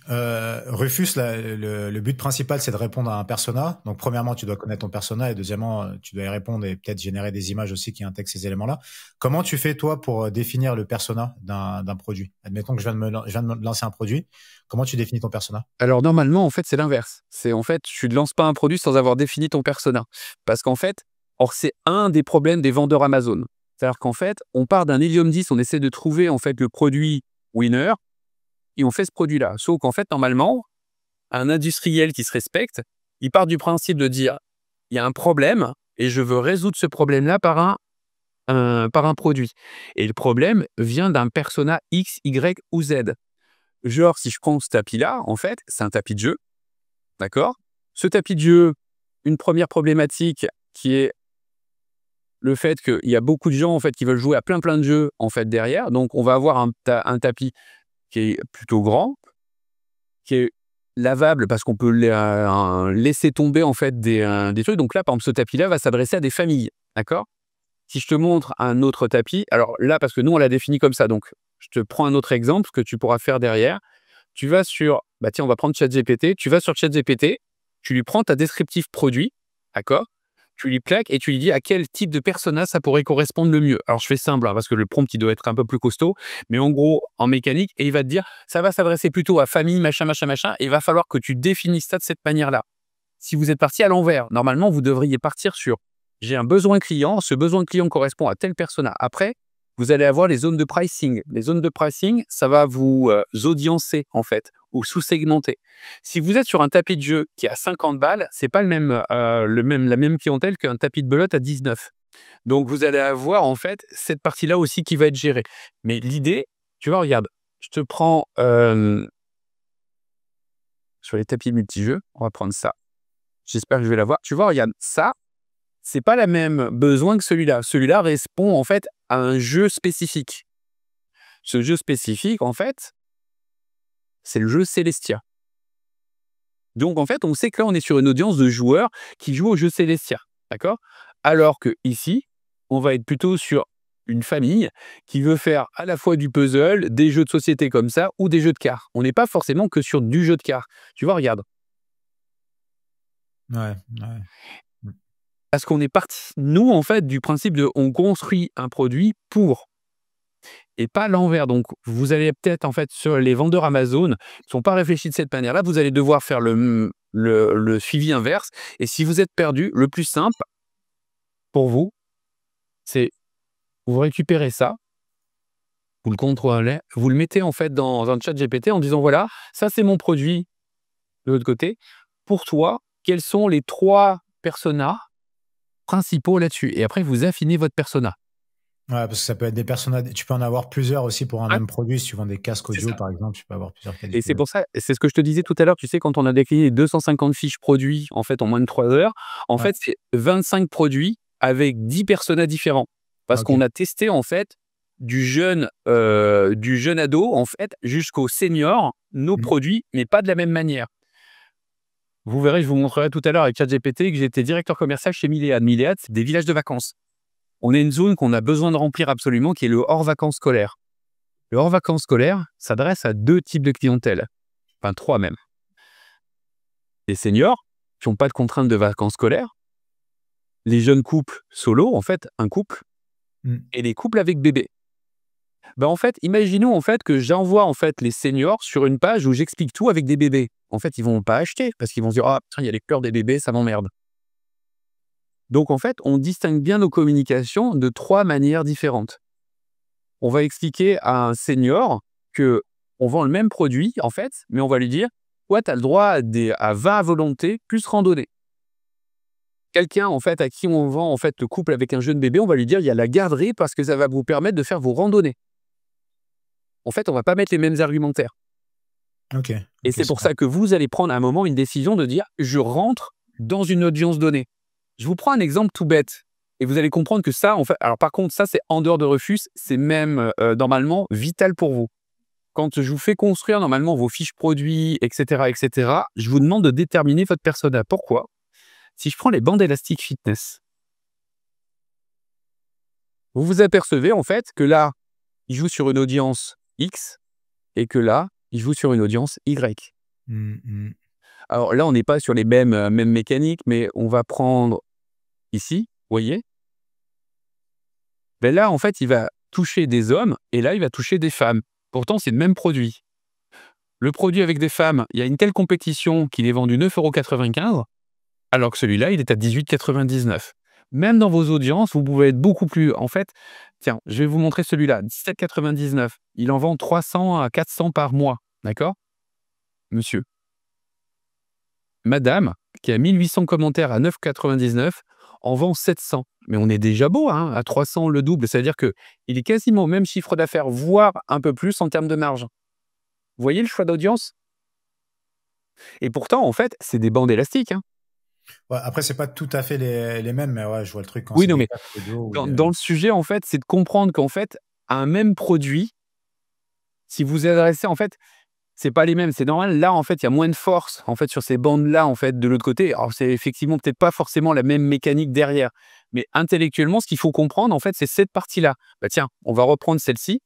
Rufus, là, le but principal, c'est de répondre à un persona. Donc, premièrement, tu dois connaître ton persona et deuxièmement, tu dois y répondre et peut-être générer des images aussi qui intègrent ces éléments-là. Comment tu fais, toi, pour définir le persona d'un produit? Admettons que je viens de me lancer un produit. Comment tu définis ton persona? Alors normalement, en fait, c'est l'inverse. C'est en fait, tu ne lances pas un produit sans avoir défini ton persona. Parce qu'en fait, or c'est un des problèmes des vendeurs Amazon. C'est-à-dire qu'en fait, on part d'un Helium 10, on essaie de trouver en fait le produit winner et on fait ce produit-là. Sauf qu'en fait, normalement, un industriel qui se respecte, il part du principe de dire il y a un problème et je veux résoudre ce problème-là par un produit. Et le problème vient d'un persona X, Y ou Z. Genre, si je prends ce tapis-là, en fait, c'est un tapis de jeu, d'accord? Ce tapis de jeu, une première problématique qui est le fait qu'il y a beaucoup de gens en fait qui veulent jouer à plein de jeux en fait derrière. Donc on va avoir un tapis qui est plutôt grand, qui est lavable parce qu'on peut laisser tomber en fait des trucs. Donc là, par exemple, ce tapis-là va s'adresser à des familles, d'accord? Si je te montre un autre tapis, alors là, parce que nous, on l'a défini comme ça, donc je te prends un autre exemple que tu pourras faire derrière. Tu vas sur, bah tiens, on va prendre ChatGPT. Tu vas sur ChatGPT, tu lui prends ta descriptif produit, d'accord? tu lui plaques et tu lui dis à quel type de persona ça pourrait correspondre le mieux. Alors, je fais simple, hein, parce que le prompt, il doit être un peu plus costaud, mais en gros, en mécanique, et il va te dire, ça va s'adresser plutôt à famille, machin, machin, machin, et il va falloir que tu définisses ça de cette manière-là. Si vous êtes parti à l'envers, normalement, vous devriez partir sur, j'ai un besoin client, ce besoin client correspond à tel persona. Après, vous allez avoir les zones de pricing. Les zones de pricing, ça va vous audiencer, en fait, ou sous-segmenter. Si vous êtes sur un tapis de jeu qui est à 50 balles, c'est pas la même clientèle qu'un tapis de belote à 19. Donc, vous allez avoir, en fait, cette partie-là aussi qui va être gérée. Mais l'idée, tu vois, regarde, je te prends sur les tapis multijeux, on va prendre ça. J'espère que je vais l'avoir. Tu vois, regarde, ça, c'est pas le même besoin que celui-là. Celui-là répond, en fait, à un jeu spécifique. Ce jeu spécifique, en fait, c'est le jeu Celestia. Donc, en fait, on sait que là, on est sur une audience de joueurs qui jouent au jeu Celestia. D'accord? Alors que ici, on va être plutôt sur une famille qui veut faire à la fois du puzzle, des jeux de société comme ça, ou des jeux de cartes. On n'est pas forcément que sur du jeu de cartes. Tu vois, regarde. Ouais. Parce qu'on est parti, nous, en fait, du principe de on construit un produit pour, et pas l'envers. Donc, vous allez peut-être, en fait, sur les vendeurs Amazon, qui ne sont pas réfléchis de cette manière-là, vous allez devoir faire le suivi inverse. Et si vous êtes perdu, le plus simple pour vous, c'est vous récupérez ça, vous le contrôlez, vous le mettez, en fait, dans un chat GPT en disant, voilà, ça, c'est mon produit de l'autre côté. Pour toi, quels sont les 3 personas principaux là-dessus? Et après, vous affinez votre persona. Ouais, parce que ça peut être des personnages. Tu peux en avoir plusieurs aussi pour un Ouais, même produit. Si tu vends des casques c'est audio, ça. par exemple, tu peux avoir plusieurs cas Et c'est d'utilisation. pour ça, c'est ce que je te disais tout à l'heure, tu sais, quand on a décliné 250 fiches produits, en fait, en moins de 3 heures, en Ouais. fait, c'est 25 produits avec 10 personas différents. Parce Ok. qu'on a testé, en fait, du jeune ado, en fait, jusqu'au senior, nos Mm. produits, mais pas de la même manière. Vous verrez, je vous montrerai tout à l'heure avec ChatGPT que j'étais directeur commercial chez Milléad. Milléad, c'est des villages de vacances. On a une zone qu'on a besoin de remplir absolument, qui est le hors vacances scolaires. Le hors vacances scolaires s'adresse à 2 types de clientèle, enfin 3 même. Les seniors qui n'ont pas de contraintes de vacances scolaires, les jeunes couples solo, en fait, un couple, Mm. et les couples avec bébé. Ben, en fait, imaginons en fait que j'envoie en fait les seniors sur une page où j'explique tout avec des bébés. En fait, ils vont pas acheter parce qu'ils vont se dire ah putain, il y a les pleurs des bébés, ça m'emmerde. Donc en fait, on distingue bien nos communications de 3 manières différentes. On va expliquer à un senior que on vend le même produit en fait, mais on va lui dire toi tu as le droit à 20 à volonté plus randonnée. Quelqu'un, en fait, à qui on vend, en fait, le couple avec un jeune bébé, on va lui dire: «Il y a la garderie parce que ça va vous permettre de faire vos randonnées». En fait, on va pas mettre les mêmes argumentaires Ok. et Ok, c'est pour super. ça que vous allez prendre à un moment une décision de dire: «Je rentre dans une audience donnée». Je vous prends un exemple tout bête et vous allez comprendre que ça, en fait alors par contre, ça, c'est en dehors de Rufus, c'est même, normalement vital pour vous. Quand je vous fais construire normalement vos fiches produits et cetera, je vous demande de déterminer votre persona. Pourquoi? Si je prends les bandes élastiques fitness, vous vous apercevez, en fait, que là, il joue sur une audience X et que là, il joue sur une audience Y. Mm, mm. Alors là, on n'est pas sur les mêmes mécaniques, mais on va prendre ici, vous voyez? Ben là, en fait, il va toucher des hommes et là, il va toucher des femmes. Pourtant, c'est le même produit. Le produit avec des femmes, il y a une telle compétition qu'il est vendu 9,95 €, alors que celui-là, il est à 18,99 €. Même dans vos audiences, vous pouvez être beaucoup plus en fait, tiens, je vais vous montrer celui-là, 17,99 €. Il en vend 300 à 400 par mois, d'accord? Monsieur. Madame, qui a 1800 commentaires à 9,99 €, en vend 700. Mais on est déjà beau, hein, à 300 le double. C'est-à-dire qu'il est quasiment au même chiffre d'affaires, voire un peu plus en termes de marge. Vous voyez le choix d'audience? Et pourtant, en fait, c'est des bandes élastiques, hein. Ouais, après, c'est pas tout à fait les mêmes, mais ouais, je vois le truc quand Oui, c'est non, des mais casques audio ou dans le sujet, en fait, c'est de comprendre qu'en fait, un même produit, si vous adressez en fait, c'est pas les mêmes, c'est normal. Là, en fait, il y a moins de force, en fait, sur ces bandes-là, en fait, de l'autre côté. Alors, c'est effectivement peut-être pas forcément la même mécanique derrière, mais intellectuellement, ce qu'il faut comprendre, en fait, c'est cette partie-là. Bah, tiens, on va reprendre celle-ci,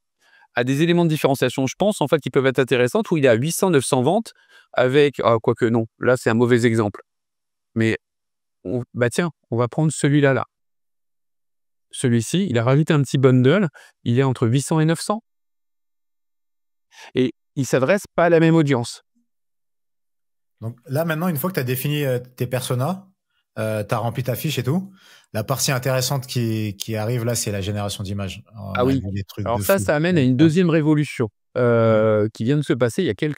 à des éléments de différenciation, je pense, en fait, qui peuvent être intéressants, où il est à 800-900 ventes avec quoique non, là, c'est un mauvais exemple. Mais bah tiens, on va prendre celui-là là. Celui-ci, il a rajouté un petit bundle, il est entre 800 et 900 et il s'adresse pas à la même audience. Donc là, maintenant, une fois que tu as défini tes personas, tu as rempli ta fiche et tout, la partie intéressante qui arrive là, c'est la génération d'images. On Ah a oui. vu des trucs Alors de ça, fou. ça amène à une deuxième révolution, Ouais. qui vient de se passer il y a quelques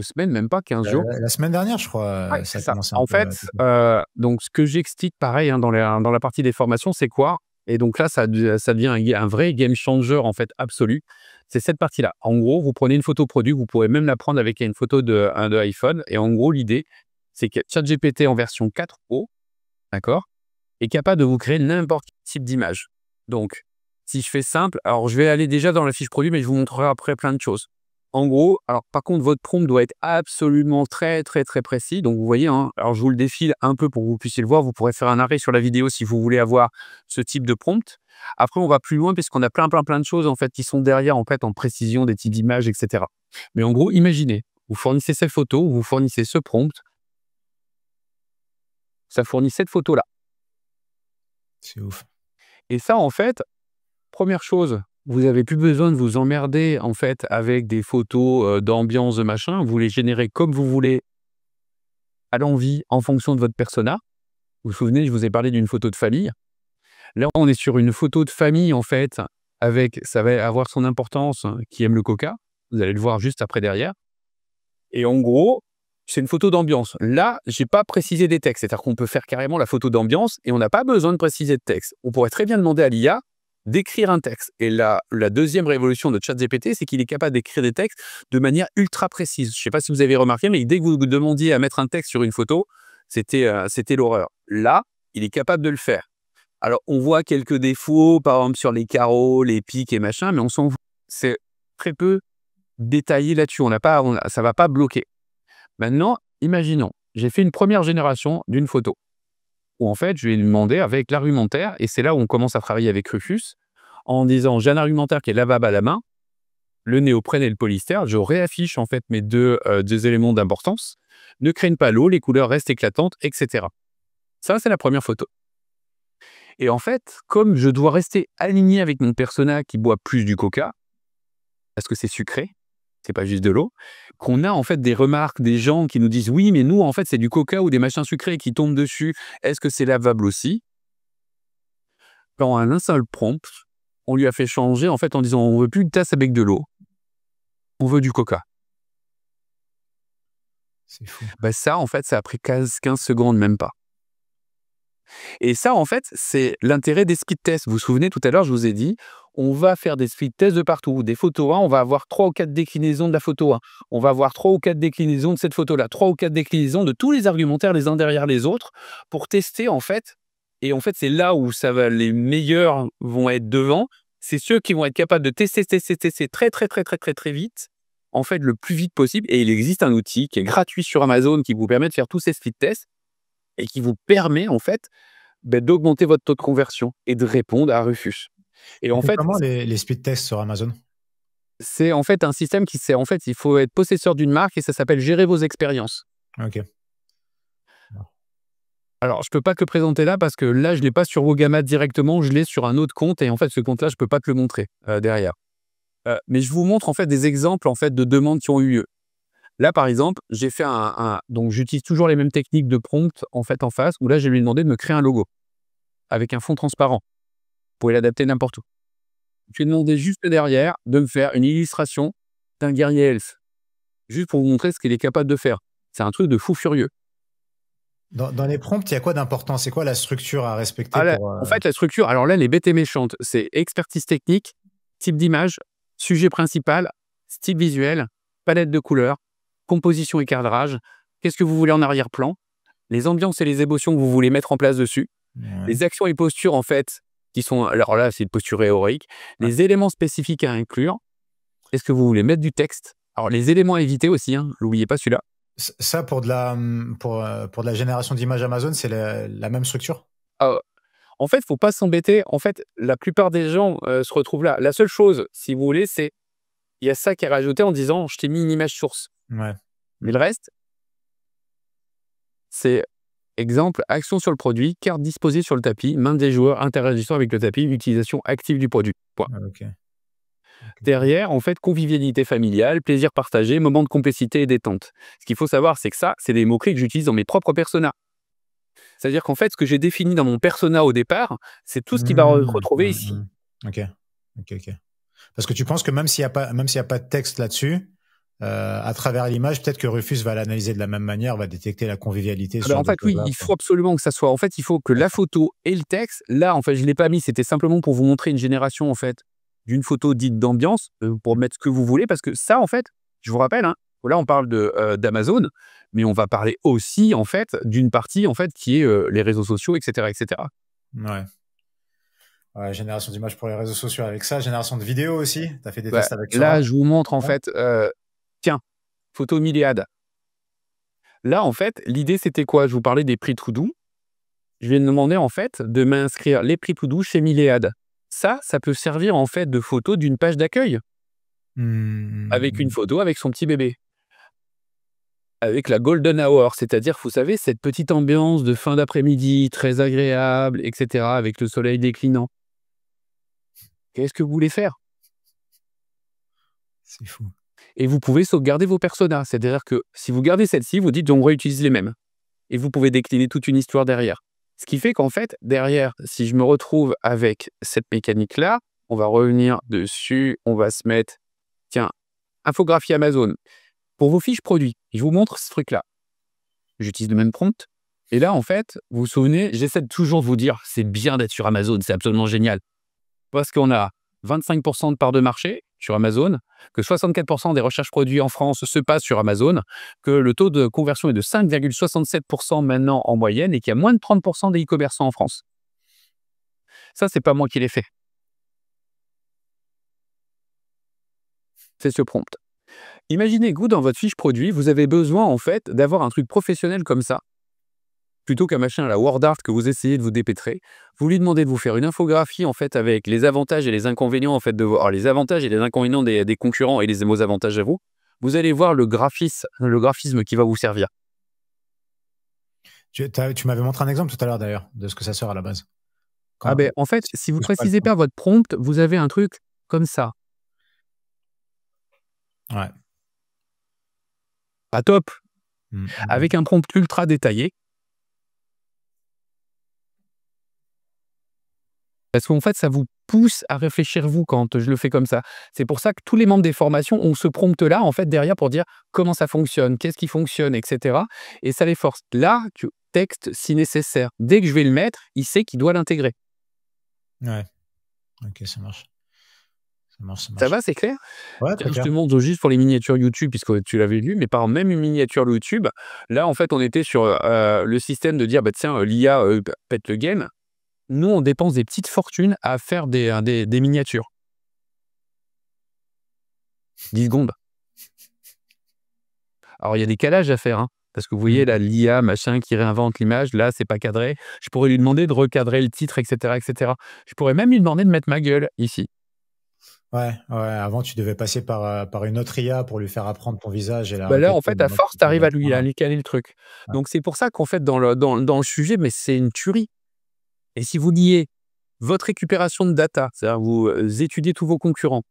semaines, même pas 15 jours. La semaine dernière, je crois, Ouais, ça c'est a ça. commencé un En peu à fait, péter. donc ce que j'explique pareil, hein, dans la partie des formations, c'est quoi? Et donc là, ça devient un vrai game changer, en fait, absolu. C'est cette partie-là. En gros, vous prenez une photo produit, vous pourrez même la prendre avec une photo de iPhone et en gros, l'idée, c'est que ChatGPT en version 4 Pro, d'accord, est capable de vous créer n'importe quel type d'image. Donc, si je fais simple, alors je vais aller déjà dans la fiche produit, mais je vous montrerai après plein de choses. En gros, alors par contre, votre prompt doit être absolument très, très, très précis. Donc, vous voyez, hein, alors je vous le défile un peu pour que vous puissiez le voir. Vous pourrez faire un arrêt sur la vidéo si vous voulez avoir ce type de prompt. Après, on va plus loin puisqu'on a plein de choses en fait qui sont derrière en fait en précision des types d'images, etc. Mais en gros, imaginez, vous fournissez cette photo, vous fournissez ce prompt, ça fournit cette photo-là. C'est ouf. Et ça, en fait, première chose, vous n'avez plus besoin de vous emmerder en fait avec des photos, d'ambiance, de machin. Vous les générez comme vous voulez, à l'envie, en fonction de votre persona. Vous vous souvenez, je vous ai parlé d'une photo de famille. Là, on est sur une photo de famille en fait, avec ça va avoir son importance, qui aime le coca. Vous allez le voir juste après derrière et en gros, c'est une photo d'ambiance. Là, j'ai pas précisé des textes. C'est-à-dire qu'on peut faire carrément la photo d'ambiance et on n'a pas besoin de préciser de texte. On pourrait très bien demander à l'IA d'écrire un texte. Et la deuxième révolution de ChatGPT, c'est qu'il est capable d'écrire des textes de manière ultra précise. Je ne sais pas si vous avez remarqué, mais dès que vous demandiez à mettre un texte sur une photo, c'était l'horreur. Là, il est capable de le faire. Alors, on voit quelques défauts, par exemple sur les carreaux, les pics et machin, mais on s'en fout. C'est très peu détaillé là-dessus. Ça ne va pas bloquer. Maintenant, imaginons, j'ai fait une première génération d'une photo où en fait, je vais lui demander avec l'argumentaire, et c'est là où on commence à travailler avec Rufus, en disant j'ai un argumentaire qui est lavable à la main, le néoprène et le polyester, je réaffiche en fait mes deux éléments d'importance, ne craignent pas l'eau, les couleurs restent éclatantes, etc. Ça, c'est la première photo. Et en fait, comme je dois rester aligné avec mon persona qui boit plus du coca, parce que c'est sucré, c'est pas juste de l'eau, qu'on a en fait des remarques des gens qui nous disent oui, mais nous en fait c'est du coca ou des machins sucrés qui tombent dessus. Est-ce que c'est lavable aussi? Quand un seul prompt, on lui a fait changer en fait en disant on veut plus de tasse avec de l'eau, on veut du coca. C'est fou. Ben ça en fait ça a pris 15 secondes même pas. Et ça en fait c'est l'intérêt des speed tests. Vous vous souvenez tout à l'heure je vous ai dit on va faire des speed tests de partout. Des photos 1, on va avoir 3 ou 4 déclinaisons de la photo 1. On va avoir 3 ou 4 déclinaisons de cette photo-là. 3 ou 4 déclinaisons de tous les argumentaires les uns derrière les autres pour tester en fait. Et en fait, c'est là où les meilleurs vont être devant. C'est ceux qui vont être capables de tester très, très, très, très, très, très vite. En fait, le plus vite possible. Et il existe un outil qui est gratuit sur Amazon qui vous permet de faire tous ces speed tests et qui vous permet en fait d'augmenter votre taux de conversion et de répondre à Rufus. Et Tu en fais fait, comment les speed tests sur Amazon? c'est en fait un système en fait, il faut être possesseur d'une marque et ça s'appelle gérer vos expériences. Ok. Alors, je peux pas te le présenter là parce que là, je l'ai pas sur Wogamat directement, je l'ai sur un autre compte et en fait, ce compte-là, je peux pas te le montrer derrière. Mais je vous montre en fait des exemples en fait de demandes qui ont eu lieu. Là, par exemple, j'ai fait donc j'utilise toujours les mêmes techniques de prompt en fait en face où là, je vais lui demander de me créer un logo avec un fond transparent. Vous pouvez l'adapter n'importe où. Je lui ai demandé juste derrière de me faire une illustration d'un guerrier elfe, juste pour vous montrer ce qu'il est capable de faire. C'est un truc de fou furieux. Dans les prompts, il y a quoi d'important? C'est quoi la structure à respecter Ah là, pour en fait, la structure, alors là, elle est bête et méchante. C'est expertise technique, type d'image, sujet principal, style visuel, palette de couleurs, composition et cadrage, qu'est-ce que vous voulez en arrière-plan, les ambiances et les émotions que vous voulez mettre en place dessus, Ouais. les actions et postures, en fait, qui sont, alors là, c'est une posture héroïque, Ouais. les éléments spécifiques à inclure, est-ce que vous voulez mettre du texte? Alors, les éléments à éviter aussi, hein, n'oubliez pas celui-là. Ça, pour de la génération d'images Amazon, c'est la même structure? Ah, en fait, faut pas s'embêter. En fait, la plupart des gens se retrouvent là. La seule chose, si vous voulez, c'est il y a ça qui est rajouté en disant je t'ai mis une image source. Ouais. Mais le reste, c'est Exemple, action sur le produit, carte disposée sur le tapis, main des joueurs interagissant avec le tapis, utilisation active du produit. Point. Ah, OK. Derrière, en fait, convivialité familiale, plaisir partagé, moment de complicité et détente. Ce qu'il faut savoir, c'est que ça, c'est des mots-clés que j'utilise dans mes propres personas. C'est-à-dire qu'en fait, ce que j'ai défini dans mon persona au départ, c'est tout ce qui va retrouver ici. OK. Parce que tu penses que même s'il y a pas de texte là-dessus, à travers l'image, peut-être que Rufus va l'analyser de la même manière, va détecter la convivialité. En fait, oui, il faut absolument que ça soit. En fait, il faut que la photo et le texte. Là, en fait, je l'ai pas mis. C'était simplement pour vous montrer une génération, en fait, d'une photo dite d'ambiance, pour mettre ce que vous voulez, parce que ça, en fait, je vous rappelle, hein, là, on parle d'Amazon, mais on va parler aussi, en fait, d'une partie, en fait, qui est les réseaux sociaux, etc., etc. Ouais, génération d'images pour les réseaux sociaux avec ça, génération de vidéos aussi. Tu as fait des tests avec là, je vous montre, en fait, tiens, photo Milléade. Là, en fait, l'idée, c'était quoi? Je vous parlais des prix To-Do. Je vais demander, en fait, de m'inscrire les prix To-Do chez Milléade. Ça peut servir, en fait, de photo d'une page d'accueil. Avec une photo avec son petit bébé. Avec la golden hour, c'est-à-dire, vous savez, cette petite ambiance de fin d'après-midi, très agréable, etc., avec le soleil déclinant. Qu'est-ce que vous voulez faire? C'est fou. Et vous pouvez sauvegarder vos personas. C'est-à-dire que si vous gardez celle-ci, vous dites, on réutilise les mêmes. Et vous pouvez décliner toute une histoire derrière. Ce qui fait qu'en fait, derrière, si je me retrouve avec cette mécanique-là, on va revenir dessus, on va se mettre, tiens, infographie Amazon. Pour vos fiches produits, je vous montre ce truc-là. J'utilise le même prompt. Et là, en fait, vous vous souvenez, j'essaie de toujours vous dire, c'est bien d'être sur Amazon, c'est absolument génial. Parce qu'on a 25% de part de marché sur Amazon, que 64% des recherches produits en France se passent sur Amazon, que le taux de conversion est de 5,67% maintenant en moyenne et qu'il y a moins de 30% des e-commerçants en France. Ça, c'est pas moi qui l'ai fait. C'est ce prompt. Imaginez que vous, dans votre fiche produit, vous avez besoin en fait d'avoir un truc professionnel comme ça, plutôt qu'un machin à la WordArt que vous essayez de vous dépêtrer. Vous lui demandez de vous faire une infographie en fait avec les avantages et les inconvénients en fait les avantages et les inconvénients des concurrents et les avantages à vous. Vous allez voir le graphisme qui va vous servir. Tu m'avais montré un exemple tout à l'heure d'ailleurs de ce que ça sert à la base. En fait, si vous précisez pas votre prompt, vous avez un truc comme ça. Ouais. Pas top. Avec un prompt ultra détaillé. Parce qu'en fait, ça vous pousse à réfléchir vous quand je le fais comme ça. C'est pour ça que tous les membres des formations ont ce prompt-là, en fait, derrière pour dire comment ça fonctionne, qu'est-ce qui fonctionne, etc. Et ça les force. Là, tu textes si nécessaire. Dès que je vais le mettre, il sait qu'il doit l'intégrer. Ouais. Ok, ça marche. Ça va, c'est clair? Ouais, très clair. Je te montre juste pour les miniatures YouTube, puisque tu l'avais lu, mais par même une miniature YouTube, là, en fait, on était sur le système de dire, tiens, l'IA pète le game. Nous, on dépense des petites fortunes à faire des miniatures. 10 secondes. Alors, il y a des calages à faire, hein, parce que vous voyez, là, l'IA, machin, qui réinvente l'image, là, c'est pas cadré. Je pourrais lui demander de recadrer le titre, etc., etc. Je pourrais même lui demander de mettre ma gueule ici. Ouais. Avant, tu devais passer par une autre IA pour lui faire apprendre ton visage. Et là, en fait, à force, tu arrives à lui caler le truc. Ouais. Donc, c'est pour ça qu'en fait, dans le sujet, mais c'est une tuerie. Et si vous liez votre récupération de data, c'est-à-dire vous étudiez tous vos concurrents,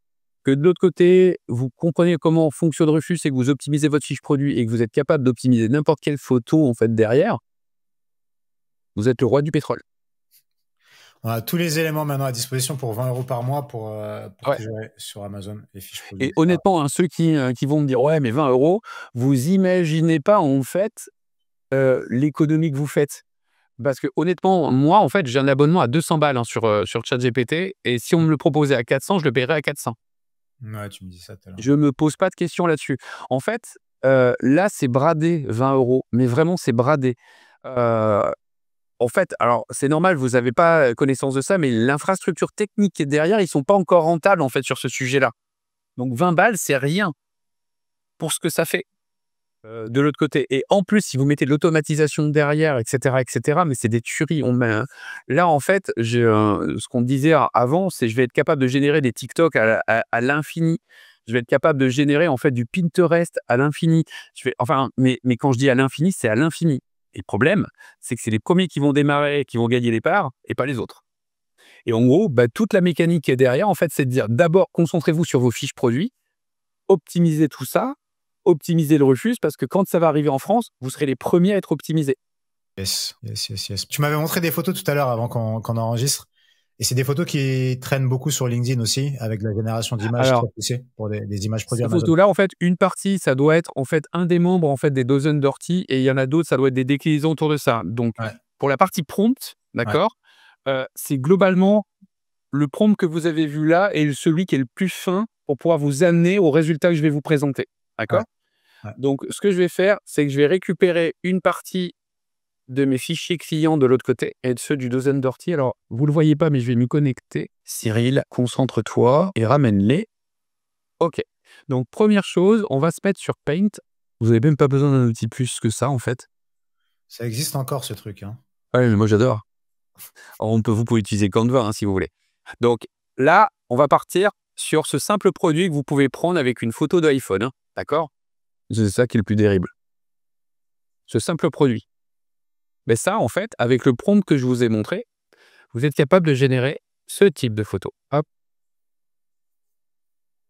que de l'autre côté, vous comprenez comment fonctionne Rufus et que vous optimisez votre fiche produit et que vous êtes capable d'optimiser n'importe quelle photo en fait derrière, vous êtes le roi du pétrole. On a tous les éléments maintenant à disposition pour 20 € par mois pour gérer sur Amazon les fiches produits. Et honnêtement, hein, ceux qui vont me dire ouais mais 20 €, vous imaginez pas en fait l'économie que vous faites. Parce que honnêtement, moi, en fait, j'ai un abonnement à 200 balles hein, sur ChatGPT. Et si on me le proposait à 400, je le paierais à 400. Ouais, tu me dis ça tout à l'heure. Je me pose pas de questions là-dessus. En fait, là, c'est bradé 20 €. Mais vraiment, c'est bradé. En fait, alors, c'est normal, vous n'avez pas connaissance de ça, mais l'infrastructure technique qui est derrière, ils ne sont pas encore rentables, en fait, sur ce sujet-là. Donc, 20 balles, c'est rien pour ce que ça fait. De l'autre côté. Et en plus, si vous mettez de l'automatisation derrière, etc., mais c'est des tueries. Là, en fait, ce qu'on disait avant, c'est je vais être capable de générer des TikTok à l'infini. Je vais être capable de générer en fait du Pinterest à l'infini. Mais quand je dis à l'infini, c'est à l'infini. Et le problème, c'est que c'est les premiers qui vont démarrer, qui vont gagner les parts, et pas les autres. Et en gros, toute la mécanique qui est derrière, en fait, c'est de dire d'abord, concentrez-vous sur vos fiches produits, optimisez tout ça, optimisez le refus, parce que quand ça va arriver en France, vous serez les premiers à être optimisés. Yes. Tu m'avais montré des photos tout à l'heure avant qu'on enregistre. Et c'est des photos qui traînent beaucoup sur LinkedIn aussi, avec la génération d'images très poussée pour des images produits Ces Amazon. photos-là, en fait, une partie, ça doit être en fait un des membres en fait des Dozen Dirty, et il y en a d'autres, ça doit être des déclinaisons autour de ça. Donc, Ouais. pour la partie prompt, d'accord, c'est globalement le prompt que vous avez vu là est celui qui est le plus fin pour pouvoir vous amener au résultat que je vais vous présenter. D'accord? Ouais. Donc, ce que je vais faire, c'est que je vais récupérer une partie de mes fichiers clients de l'autre côté et de ceux du Dozen Dirty. Alors, vous le voyez pas, mais je vais m'y connecter. Cyril, concentre-toi et ramène-les. OK. Donc, première chose, on va se mettre sur Paint. Vous n'avez même pas besoin d'un outil plus que ça, en fait. Ça existe encore, ce truc. Hein. Ouais, mais moi, j'adore. Vous pouvez utiliser Canva, hein, si vous voulez. Donc, là, on va partir sur ce simple produit que vous pouvez prendre avec une photo d'iPhone. Hein, d'accord? C'est ça qui est le plus terrible. Ce simple produit. Mais ça, en fait, avec le prompt que je vous ai montré, vous êtes capable de générer ce type de photo. Hop.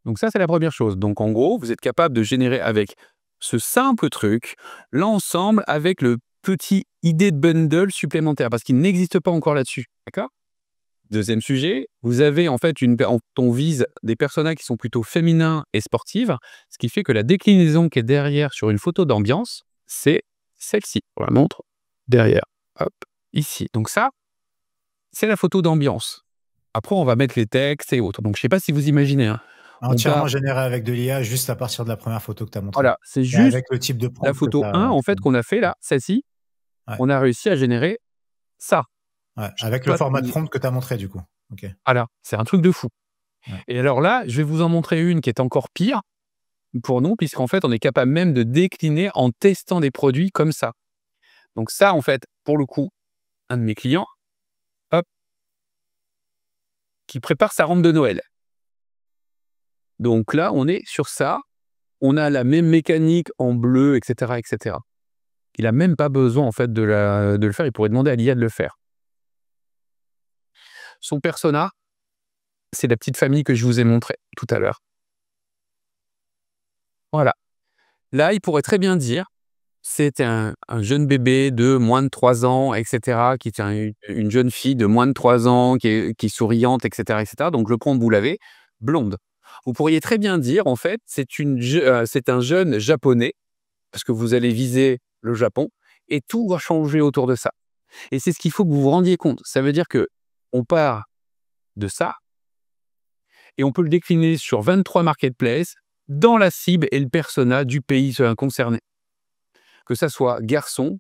Donc ça, c'est la première chose. Donc en gros, vous êtes capable de générer avec ce simple truc l'ensemble avec le petit idée de bundle supplémentaire parce qu'il n'existe pas encore là-dessus. D'accord? Deuxième sujet, vous avez en fait on vise des personnages qui sont plutôt féminins et sportives, ce qui fait que la déclinaison qui est derrière sur une photo d'ambiance, c'est celle-ci. On la montre derrière. Hop, ici. Donc ça, c'est la photo d'ambiance. Après, on va mettre les textes et autres. Donc je ne sais pas si vous imaginez. Hein. Entièrement généré avec de l'IA juste à partir de la première photo que tu as montrée. Voilà, c'est Et juste avec le type de prompt la photo 1 en fait qu'on a fait là, celle-ci. Ouais. On a réussi à générer ça. Ouais, avec le format de prompt que tu as montré du coup. Okay. Voilà, c'est un truc de fou. Ouais. Et alors là, je vais vous en montrer une qui est encore pire pour nous, puisqu'en fait, on est capable même de décliner en testant des produits comme ça. Donc ça, en fait, pour le coup, un de mes clients, hop, qui prépare sa rampe de Noël. Donc là, on est sur ça. On a la même mécanique en bleu, etc., etc. Il n'a même pas besoin, en fait, de le faire. Il pourrait demander à l'IA de le faire. Son persona, c'est la petite famille que je vous ai montrée tout à l'heure. Voilà. Là, il pourrait très bien dire, c'est un jeune bébé de moins de 3 ans, etc., qui est une jeune fille de moins de 3 ans, qui est souriante, etc., etc. Donc, le prompt, vous l'avez, blonde. Vous pourriez très bien dire, en fait, c'est un jeune japonais, parce que vous allez viser le Japon, et tout va changer autour de ça. Et c'est ce qu'il faut que vous vous rendiez compte. Ça veut dire qu'on part de ça, et on peut le décliner sur 23 marketplaces, dans la cible et le persona du pays concerné. Que ça soit garçon,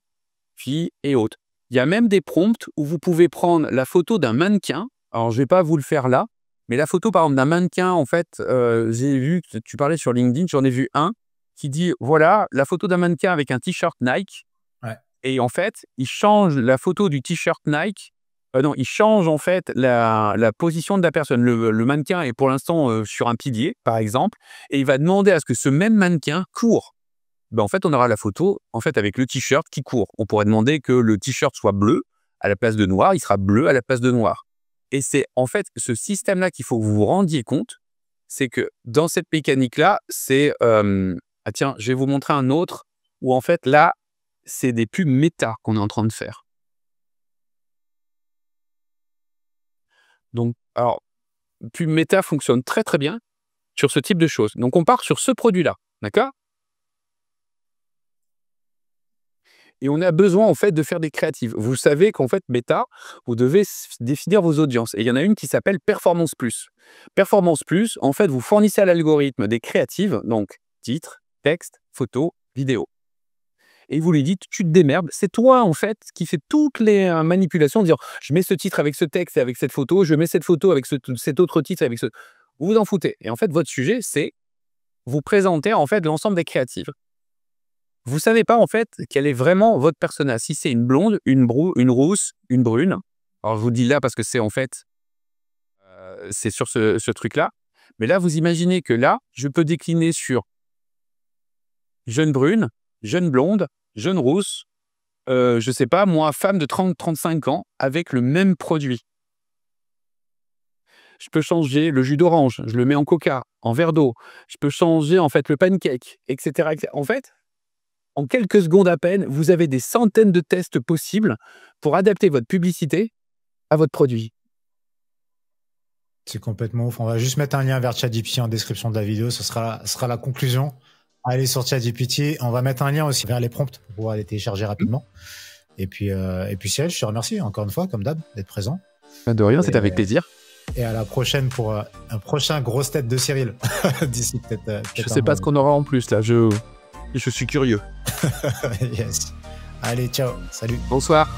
fille et autres. Il y a même des prompts où vous pouvez prendre la photo d'un mannequin. Alors, je ne vais pas vous le faire là, mais la photo, par exemple, d'un mannequin, en fait, j'ai vu, tu parlais sur LinkedIn, j'en ai vu un qui dit, voilà, la photo d'un mannequin avec un t-shirt Nike. Ouais. Et en fait, il change la photo du t-shirt Nike. Non, il change en fait la position de la personne. Le mannequin est pour l'instant sur un pilier, par exemple, et il va demander à ce que ce même mannequin court. En fait, on aura la photo en fait avec le t-shirt qui court. On pourrait demander que le t-shirt soit bleu à la place de noir, il sera bleu à la place de noir. Et c'est en fait ce système-là qu'il faut que vous vous rendiez compte, c'est que dans cette mécanique-là, c'est tiens, je vais vous montrer un autre où en fait là, c'est des pubs méta qu'on est en train de faire. Donc, alors, pub méta fonctionne très très bien sur ce type de choses. Donc, on part sur ce produit-là, d'accord? Et on a besoin en fait de faire des créatives. Vous savez qu'en fait, méta, vous devez définir vos audiences. Et il y en a une qui s'appelle Performance Plus. Performance Plus, en fait, vous fournissez à l'algorithme des créatives, donc titre, texte, photo, vidéo. Et vous lui dites, tu te démerdes. C'est toi, en fait, qui fait toutes les manipulations, de dire, je mets ce titre avec ce texte et avec cette photo, je mets cette photo avec cet autre titre avec ce... Vous vous en foutez. Et en fait, votre sujet, c'est vous présenter en fait l'ensemble des créatives. Vous savez pas en fait quel est vraiment votre persona. Si c'est une blonde, une rousse, une brune. Alors je vous dis là parce que c'est en fait, c'est sur ce truc-là. Mais là, vous imaginez que là, je peux décliner sur jeune brune, jeune blonde, jeune rousse, je sais pas moi, femme de 30-35 ans avec le même produit. Je peux changer le jus d'orange, je le mets en coca, en verre d'eau. Je peux changer en fait le pancake, et cetera, et cetera. En fait, en quelques secondes à peine, vous avez des centaines de tests possibles pour adapter votre publicité à votre produit. C'est complètement ouf. On va juste mettre un lien vers ChatGPT en description de la vidéo. Ce sera la conclusion. Allez sur ChatGPT. On va mettre un lien aussi vers les prompts pour pouvoir les télécharger rapidement. Et puis Cyril, je te remercie encore une fois, comme d'hab, d'être présent. De rien, c'était avec plaisir. Et à la prochaine pour un prochain grosse tête de Cyril. D'ici peut-être. Je sais pas ce qu'on aura en plus là. Je suis curieux. Yes. Allez, ciao. Salut. Bonsoir.